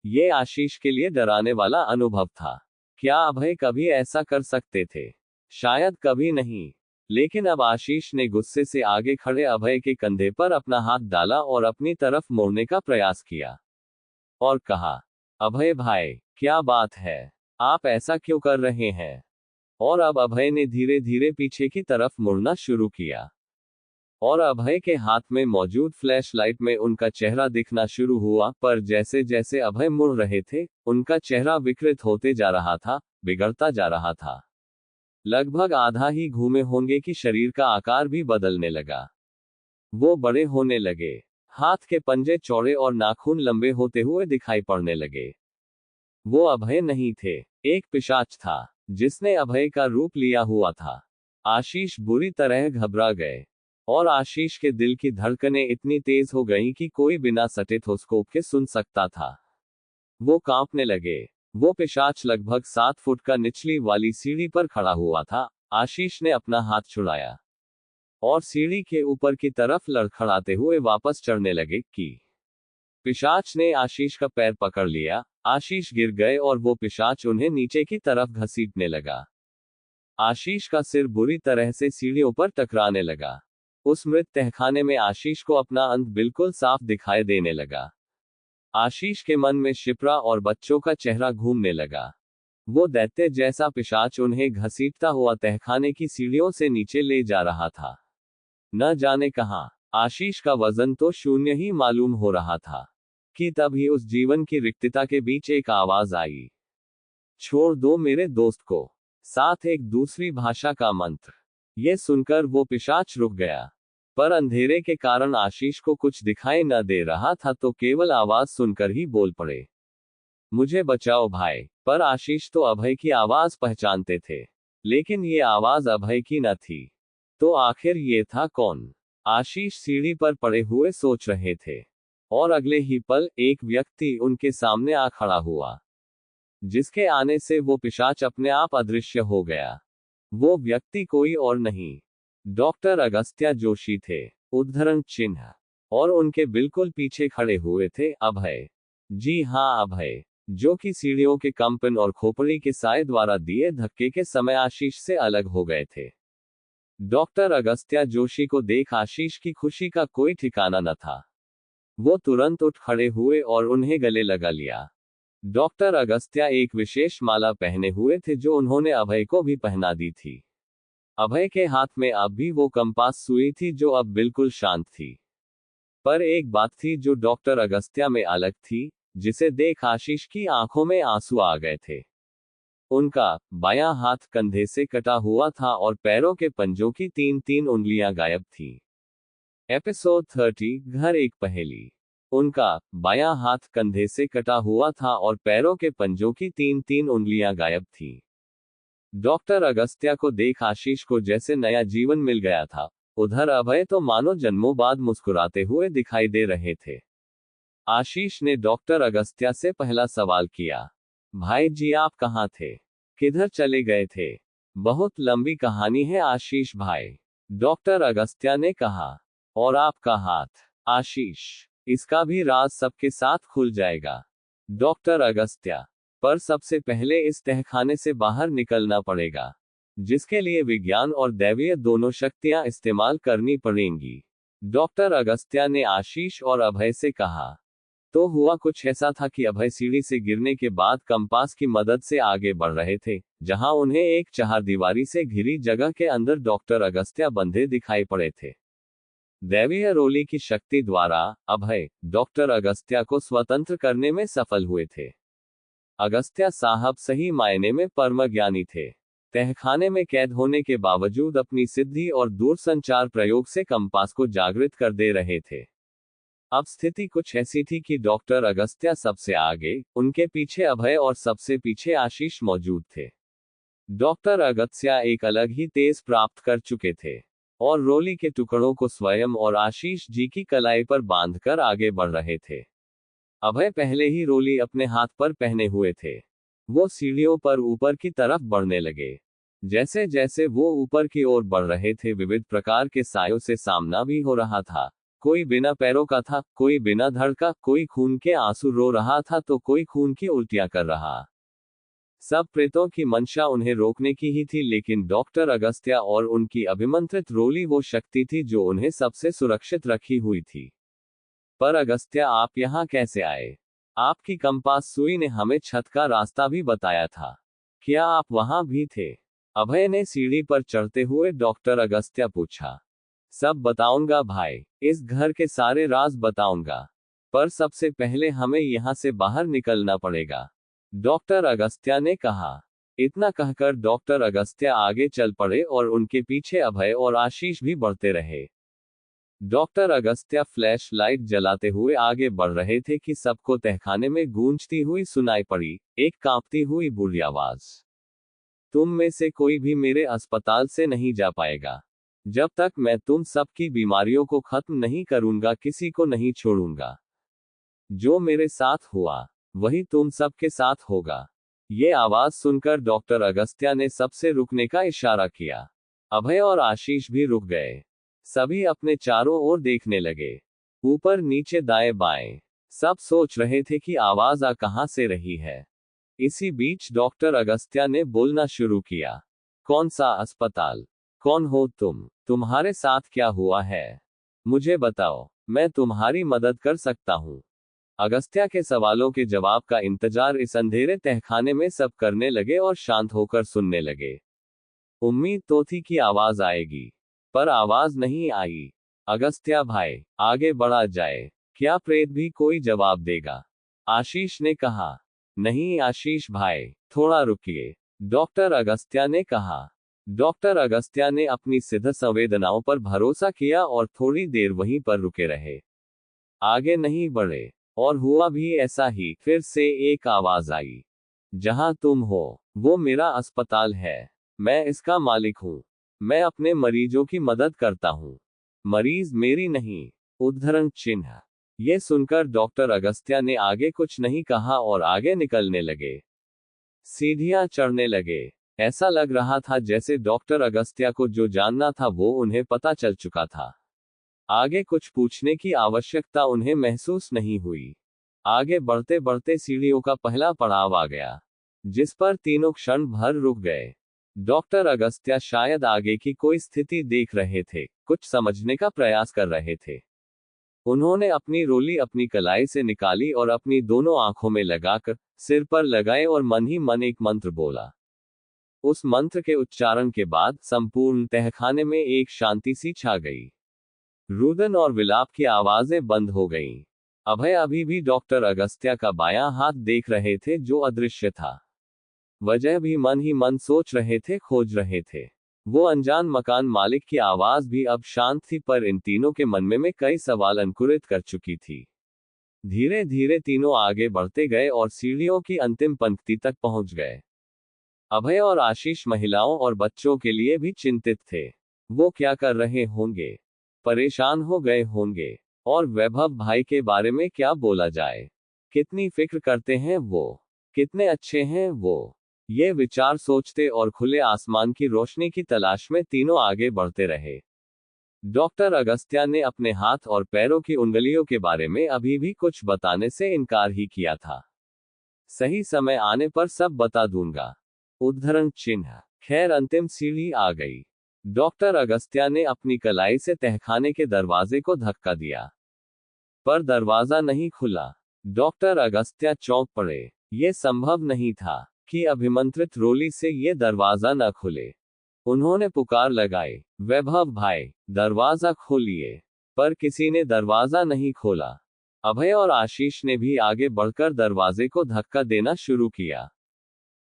Speaker 1: ये आशीष के लिए डराने वाला अनुभव था। क्या अभय कभी ऐसा कर सकते थे? शायद कभी नहीं। लेकिन अब आशीष ने गुस्से से आगे खड़े अभय के कंधे पर अपना हाथ डाला और अपनी तरफ मोड़ने का प्रयास किया और कहा, अभय भाई, क्या बात है? आप ऐसा क्यों कर रहे हैं? और अब अभय ने धीरे धीरे पीछे की तरफ मुड़ना शुरू किया और अभय के हाथ में मौजूद फ्लैशलाइट में उनका चेहरा दिखना शुरू हुआ। पर जैसे जैसे अभय मुड़ रहे थे, उनका चेहरा विकृत होते जा रहा था, बिगड़ता जा रहा था। लगभग आधा ही घूमे होंगे कि शरीर का आकार भी बदलने लगा। वो बड़े होने लगे, हाथ के पंजे चौड़े और नाखून लंबे होते हुए दिखाई पड़ने लगे। वो अभय नहीं थे, एक पिशाच था जिसने अभय का रूप लिया हुआ था। आशीष बुरी तरह घबरा गए और आशीष के दिल की धड़कनें इतनी तेज हो गईं कि कोई बिना स्टेथोस्कोप के सुन सकता था। वो कांपने लगे। वो पिशाच लगभग 7 फुट का निचली वाली सीढ़ी पर खड़ा हुआ था। आशीष ने अपना हाथ छुड़ाया और सीढ़ी के ऊपर की तरफ लड़खड़ाते हुए वापस चढ़ने लगे कि पिशाच ने आशीष का पैर पकड़ लिया। आशीष गिर गए और वो पिशाच उन्हें नीचे की तरफ घसीटने लगा। आशीष का सिर बुरी तरह से सीढ़ियों पर टकराने लगा। उस मृत तहखाने में आशीष को अपना अंत बिल्कुल साफ दिखाई देने लगा। आशीष के मन में शिप्रा और बच्चों का चेहरा घूमने लगा। वो दैत्य जैसा पिशाच उन्हें घसीटता हुआ तहखाने की सीढ़ियों से नीचे ले जा रहा था। न जाने कहां। आशीष का वजन तो 0 ही मालूम हो रहा था। कि तभी उस जीवन की रिक्तता के बीच एक आवाज आई, छोड़ दो मेरे दोस्त को। साथ एक दूसरी भाषा का मंत्र। यह सुनकर वो पिशाच रुक गया, पर अंधेरे के कारण आशीष को कुछ दिखाई न दे रहा था, तो केवल आवाज सुनकर ही बोल पड़े, मुझे बचाओ भाई। पर आशीष तो अभय की आवाज पहचानते थे, लेकिन ये आवाज अभय की न थी। तो आखिर ये था कौन? आशीष सीढ़ी पर पड़े हुए सोच रहे थे, और अगले ही पल एक व्यक्ति उनके सामने आ खड़ा हुआ, जिसके आने से वो पिशाच अपने आप अदृश्य हो गया। वो व्यक्ति कोई और नहीं, डॉक्टर अगस्त्या जोशी थे। उद्धरण चिन्ह। और उनके बिल्कुल पीछे खड़े हुए थे अभय। जी हाँ, अभय, जो कि सीढ़ियों के कंपन और खोपड़ी के साए द्वारा दिए धक्के के समय आशीष से अलग हो गए थे। डॉक्टर अगस्त्या जोशी को देख आशीष की खुशी का कोई ठिकाना न था। वो तुरंत उठ खड़े हुए और उन्हें गले लगा लिया। डॉक्टर अगस्त्या एक विशेष माला पहने हुए थे, जो उन्होंने अभय को भी पहना दी थी। अभय के हाथ में अब भी वो कंपास सुई थी, जो अब बिल्कुल शांत थी। पर एक बात थी जो डॉक्टर अगस्त्या में अलग थी, जिसे देख आशीष की आंखों में आंसू आ गए थे। उनका बायां हाथ कंधे से कटा हुआ था और पैरों के पंजों की 3-3 उंगलियां गायब थी। एपिसोड 30, घर एक पहेली। उनका बायां हाथ कंधे से कटा हुआ था और पैरों के पंजों की 3-3 उंगलियां गायब थी। डॉक्टर अगस्त्या को देख आशीष को जैसे नया जीवन मिल गया था। उधर अभय तो मानो जन्मों बाद मुस्कुराते हुए दिखाई दे रहे थे। आशीष ने डॉक्टर अगस्त्या से पहला सवाल किया, भाई जी आप कहाँ थे? किधर चले गए थे? बहुत लंबी कहानी है आशीष भाई, डॉक्टर अगस्त्या ने कहा। और आपका हाथ? आशीष, इसका भी राज सबके साथ खुल जाएगा। डॉक्टर अगस्त्या, पर सबसे पहले इस तहखाने से बाहर निकलना पड़ेगा, जिसके लिए विज्ञान और दैवीय दोनों शक्तियां इस्तेमाल करनी पड़ेंगी। डॉक्टर अगस्त्या ने आशीष और अभय से कहा। तो हुआ कुछ ऐसा था कि अभय सीढ़ी से गिरने के बाद कंपास की मदद से आगे बढ़ रहे थे, जहां उन्हें एक चारदीवारी से घिरी जगह के अंदर डॉक्टर अगस्त्या बंधे दिखाई पड़े थे। दैवीय रोली की शक्ति द्वारा अभय डॉक्टर अगस्त्या को स्वतंत्र करने में सफल हुए थे। अगस्त्या साहब सही मायने में परम ज्ञानी थे। तहखाने में कैद होने के बावजूद अपनी सिद्धि और दूरसंचार प्रयोग से कंपास को जागृत कर दे रहे थे। अब स्थिति कुछ ऐसी थी कि डॉक्टर अगस्त्या सबसे आगे, उनके पीछे अभय और सबसे पीछे आशीष मौजूद थे। डॉक्टर अगस्त्या एक अलग ही तेज प्राप्त कर चुके थे, और रोली के टुकड़ों को स्वयं और आशीष जी की कलाई पर बांधकर आगे बढ़ रहे थे। अभय पहले ही रोली अपने हाथ पर पहने हुए थे। वो सीढ़ियों पर ऊपर की तरफ बढ़ने लगे। जैसे जैसे वो ऊपर की ओर बढ़ रहे थे, विविध प्रकार के सायों से सामना भी हो रहा था। कोई बिना पैरों का था, कोई बिना धड़ का, कोई खून के आंसू रो रहा था, तो कोई खून की उल्टियां कर रहा। सब प्रेतों की मंशा उन्हें रोकने की ही थी, लेकिन डॉक्टर अगस्त्या और उनकी अभिमंत्रित रोली वो शक्ति थी जो उन्हें सबसे सुरक्षित रखी हुई थी। पर अगस्त्या, आप यहाँ कैसे आए? आपकी कंपास सुई ने हमें छत का रास्ता भी बताया था। क्या आप वहां भी थे? अभय ने सीढ़ी पर चढ़ते हुए डॉक्टर अगस्त्या पूछा। सब बताऊंगा भाई, इस घर के सारे राज बताऊंगा, पर सबसे पहले हमें यहाँ से बाहर निकलना पड़ेगा, डॉक्टर अगस्त्या ने कहा। इतना कहकर डॉक्टर अगस्त्या आगे चल पड़े और उनके पीछे अभय और आशीष भी बढ़ते रहे। डॉक्टर अगस्त्या फ्लैश लाइट जलाते हुए आगे बढ़ रहे थे कि सबको तहखाने में गूंजती हुई सुनाई पड़ी एक कांपती हुई बुरी आवाज। तुम में से कोई भी मेरे अस्पताल से नहीं जा पाएगा जब तक मैं तुम सबकी बीमारियों को खत्म नहीं करूंगा, किसी को नहीं छोड़ूंगा। जो मेरे साथ हुआ वही तुम सबके साथ होगा। ये आवाज सुनकर डॉक्टर अगस्त्या ने सबसे रुकने का इशारा किया। अभय और आशीष भी रुक गए। सभी अपने चारों ओर देखने लगे, ऊपर नीचे दाएं बाएं। सब सोच रहे थे कि आवाज आ कहां से रही है। इसी बीच डॉक्टर अगस्त्या ने बोलना शुरू किया। कौन सा अस्पताल? कौन हो तुम? तुम्हारे साथ क्या हुआ है? मुझे बताओ, मैं तुम्हारी मदद कर सकता हूँ। अगस्त्या के सवालों के जवाब का इंतजार इस अंधेरे तहखाने में सब करने लगे और शांत होकर सुनने लगे। उम्मीद तो थी कि आवाज आएगी, पर आवाज नहीं आई। अगस्त्या भाई, आगे बढ़ा जाए क्या प्रेत भी कोई जवाब देगा? आशीष ने कहा। नहीं आशीष भाई, थोड़ा रुकिए, डॉक्टर अगस्त्या ने कहा। डॉक्टर अगस्त्या ने अपनी सिद्ध संवेदनाओं पर भरोसा किया और थोड़ी देर वहीं पर रुके रहे, आगे नहीं बढ़े। और हुआ भी ऐसा ही। फिर से एक आवाज आई, जहां तुम हो वो मेरा अस्पताल है, मैं इसका मालिक हूं, मैं अपने मरीजों की मदद करता हूं, मरीज मेरी नहीं। उद्धरण चिन्ह। ये सुनकर डॉक्टर अगस्त्या ने आगे कुछ नहीं कहा और आगे निकलने लगे, सीढ़ियां चढ़ने लगे। ऐसा लग रहा था जैसे डॉक्टर अगस्त्या को जो जानना था वो उन्हें पता चल चुका था। आगे कुछ पूछने की आवश्यकता उन्हें महसूस नहीं हुई। आगे बढ़ते बढ़ते सीढ़ियों का पहला पड़ाव आ गया, जिस पर तीनों क्षण भर रुक गए। डॉक्टर अगस्त्या शायद आगे की कोई स्थिति देख रहे थे, कुछ समझने का प्रयास कर रहे थे। उन्होंने अपनी रोली अपनी कलाई से निकाली और अपनी दोनों आंखों में लगाकर सिर पर लगाए और मन ही मन एक मंत्र बोला। उस मंत्र के उच्चारण के बाद संपूर्ण तहखाने में एक शांति सी छा गई। रुदन और विलाप की आवाजें बंद हो गईं। अभय अभी भी डॉक्टर अगस्त्या का बायां हाथ देख रहे थे जो अदृश्य था। वजह भी मन ही मन सोच रहे थे, खोज रहे थे। वो अनजान मकान मालिक की आवाज भी अब शांत थी, पर इन तीनों के मन में कई सवाल अंकुरित कर चुकी थी। धीरे धीरे तीनों आगे बढ़ते गए और सीढ़ियों की अंतिम पंक्ति तक पहुंच गए। अभय और आशीष महिलाओं और बच्चों के लिए भी चिंतित थे। वो क्या कर रहे होंगे, परेशान हो गए होंगे। और वैभव भाई के बारे में क्या बोला जाए, कितनी फिक्र करते हैं वो, कितने अच्छे हैं वो। ये विचार सोचते और खुले आसमान की रोशनी की तलाश में तीनों आगे बढ़ते रहे। डॉक्टर अगस्त्या ने अपने हाथ और पैरों की उंगलियों के बारे में अभी भी कुछ बताने से इनकार ही किया था। सही समय आने पर सब बता दूंगा। उद्धरण चिन्ह। खैर अंतिम सीढ़ी आ गई। डॉक्टर अगस्त्या ने अपनी कलाई से तहखाने के दरवाजे को धक्का दिया, पर दरवाजा नहीं खुला। डॉक्टर अगस्त्या चौंक पड़े। ये संभव नहीं था कि अभिमंत्रित रोली से ये दरवाजा न खुले। उन्होंने पुकार लगाई, वैभव भाई, दरवाजा खोलिए। पर किसी ने दरवाजा नहीं खोला। अभय और आशीष ने भी आगे बढ़कर दरवाजे को धक्का देना शुरू किया,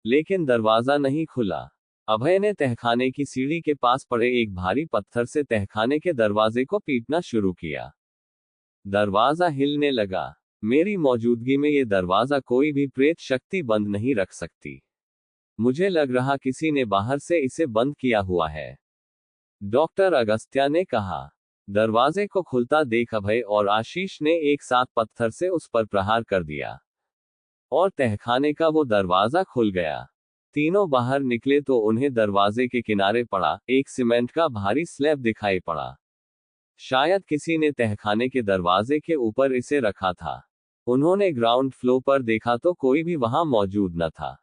Speaker 1: लेकिन दरवाजा नहीं खुला। अभय ने तहखाने की सीढ़ी के पास पड़े एक भारी पत्थर से तहखाने के दरवाजे को पीटना शुरू किया। दरवाजा हिलने लगा। मेरी मौजूदगी में ये दरवाजा कोई भी प्रेत शक्ति बंद नहीं रख सकती। मुझे लग रहा किसी ने बाहर से इसे बंद किया हुआ है, डॉक्टर अगस्त्या ने कहा। दरवाजे को खुलता देख अभय और आशीष ने एक साथ पत्थर से उस पर प्रहार कर दिया और तहखाने का वो दरवाजा खुल गया। तीनों बाहर निकले तो उन्हें दरवाजे के किनारे पड़ा एक सीमेंट का भारी स्लैब दिखाई पड़ा। शायद किसी ने तहखाने के दरवाजे के ऊपर इसे रखा था। उन्होंने ग्राउंड फ्लोर पर देखा तो कोई भी वहां मौजूद न था।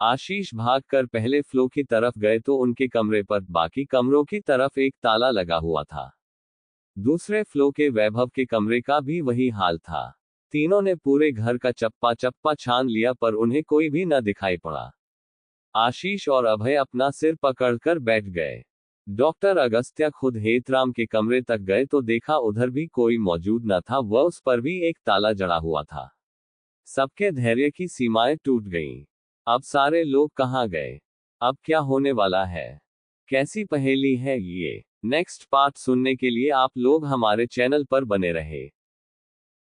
Speaker 1: आशीष भागकर पहले फ्लोर की तरफ गए तो उनके कमरे पर बाकी कमरों की तरफ एक ताला लगा हुआ था। दूसरे फ्लोर के वैभव के कमरे का भी वही हाल था। तीनों ने पूरे घर का चप्पा चप्पा छान लिया पर उन्हें कोई भी न दिखाई पड़ा। आशीष और अभय अपना सिर पकड़कर बैठ गए। डॉक्टर अगस्त्या खुद हेतराम के कमरे तक गए तो देखा उधर भी कोई मौजूद न था, वह उस पर भी एक ताला जड़ा हुआ था। सबके धैर्य की सीमाएं टूट गईं। अब सारे लोग कहां गए, अब क्या होने वाला है, कैसी पहेली है ये। नेक्स्ट पार्ट सुनने के लिए आप लोग हमारे चैनल पर बने रहे।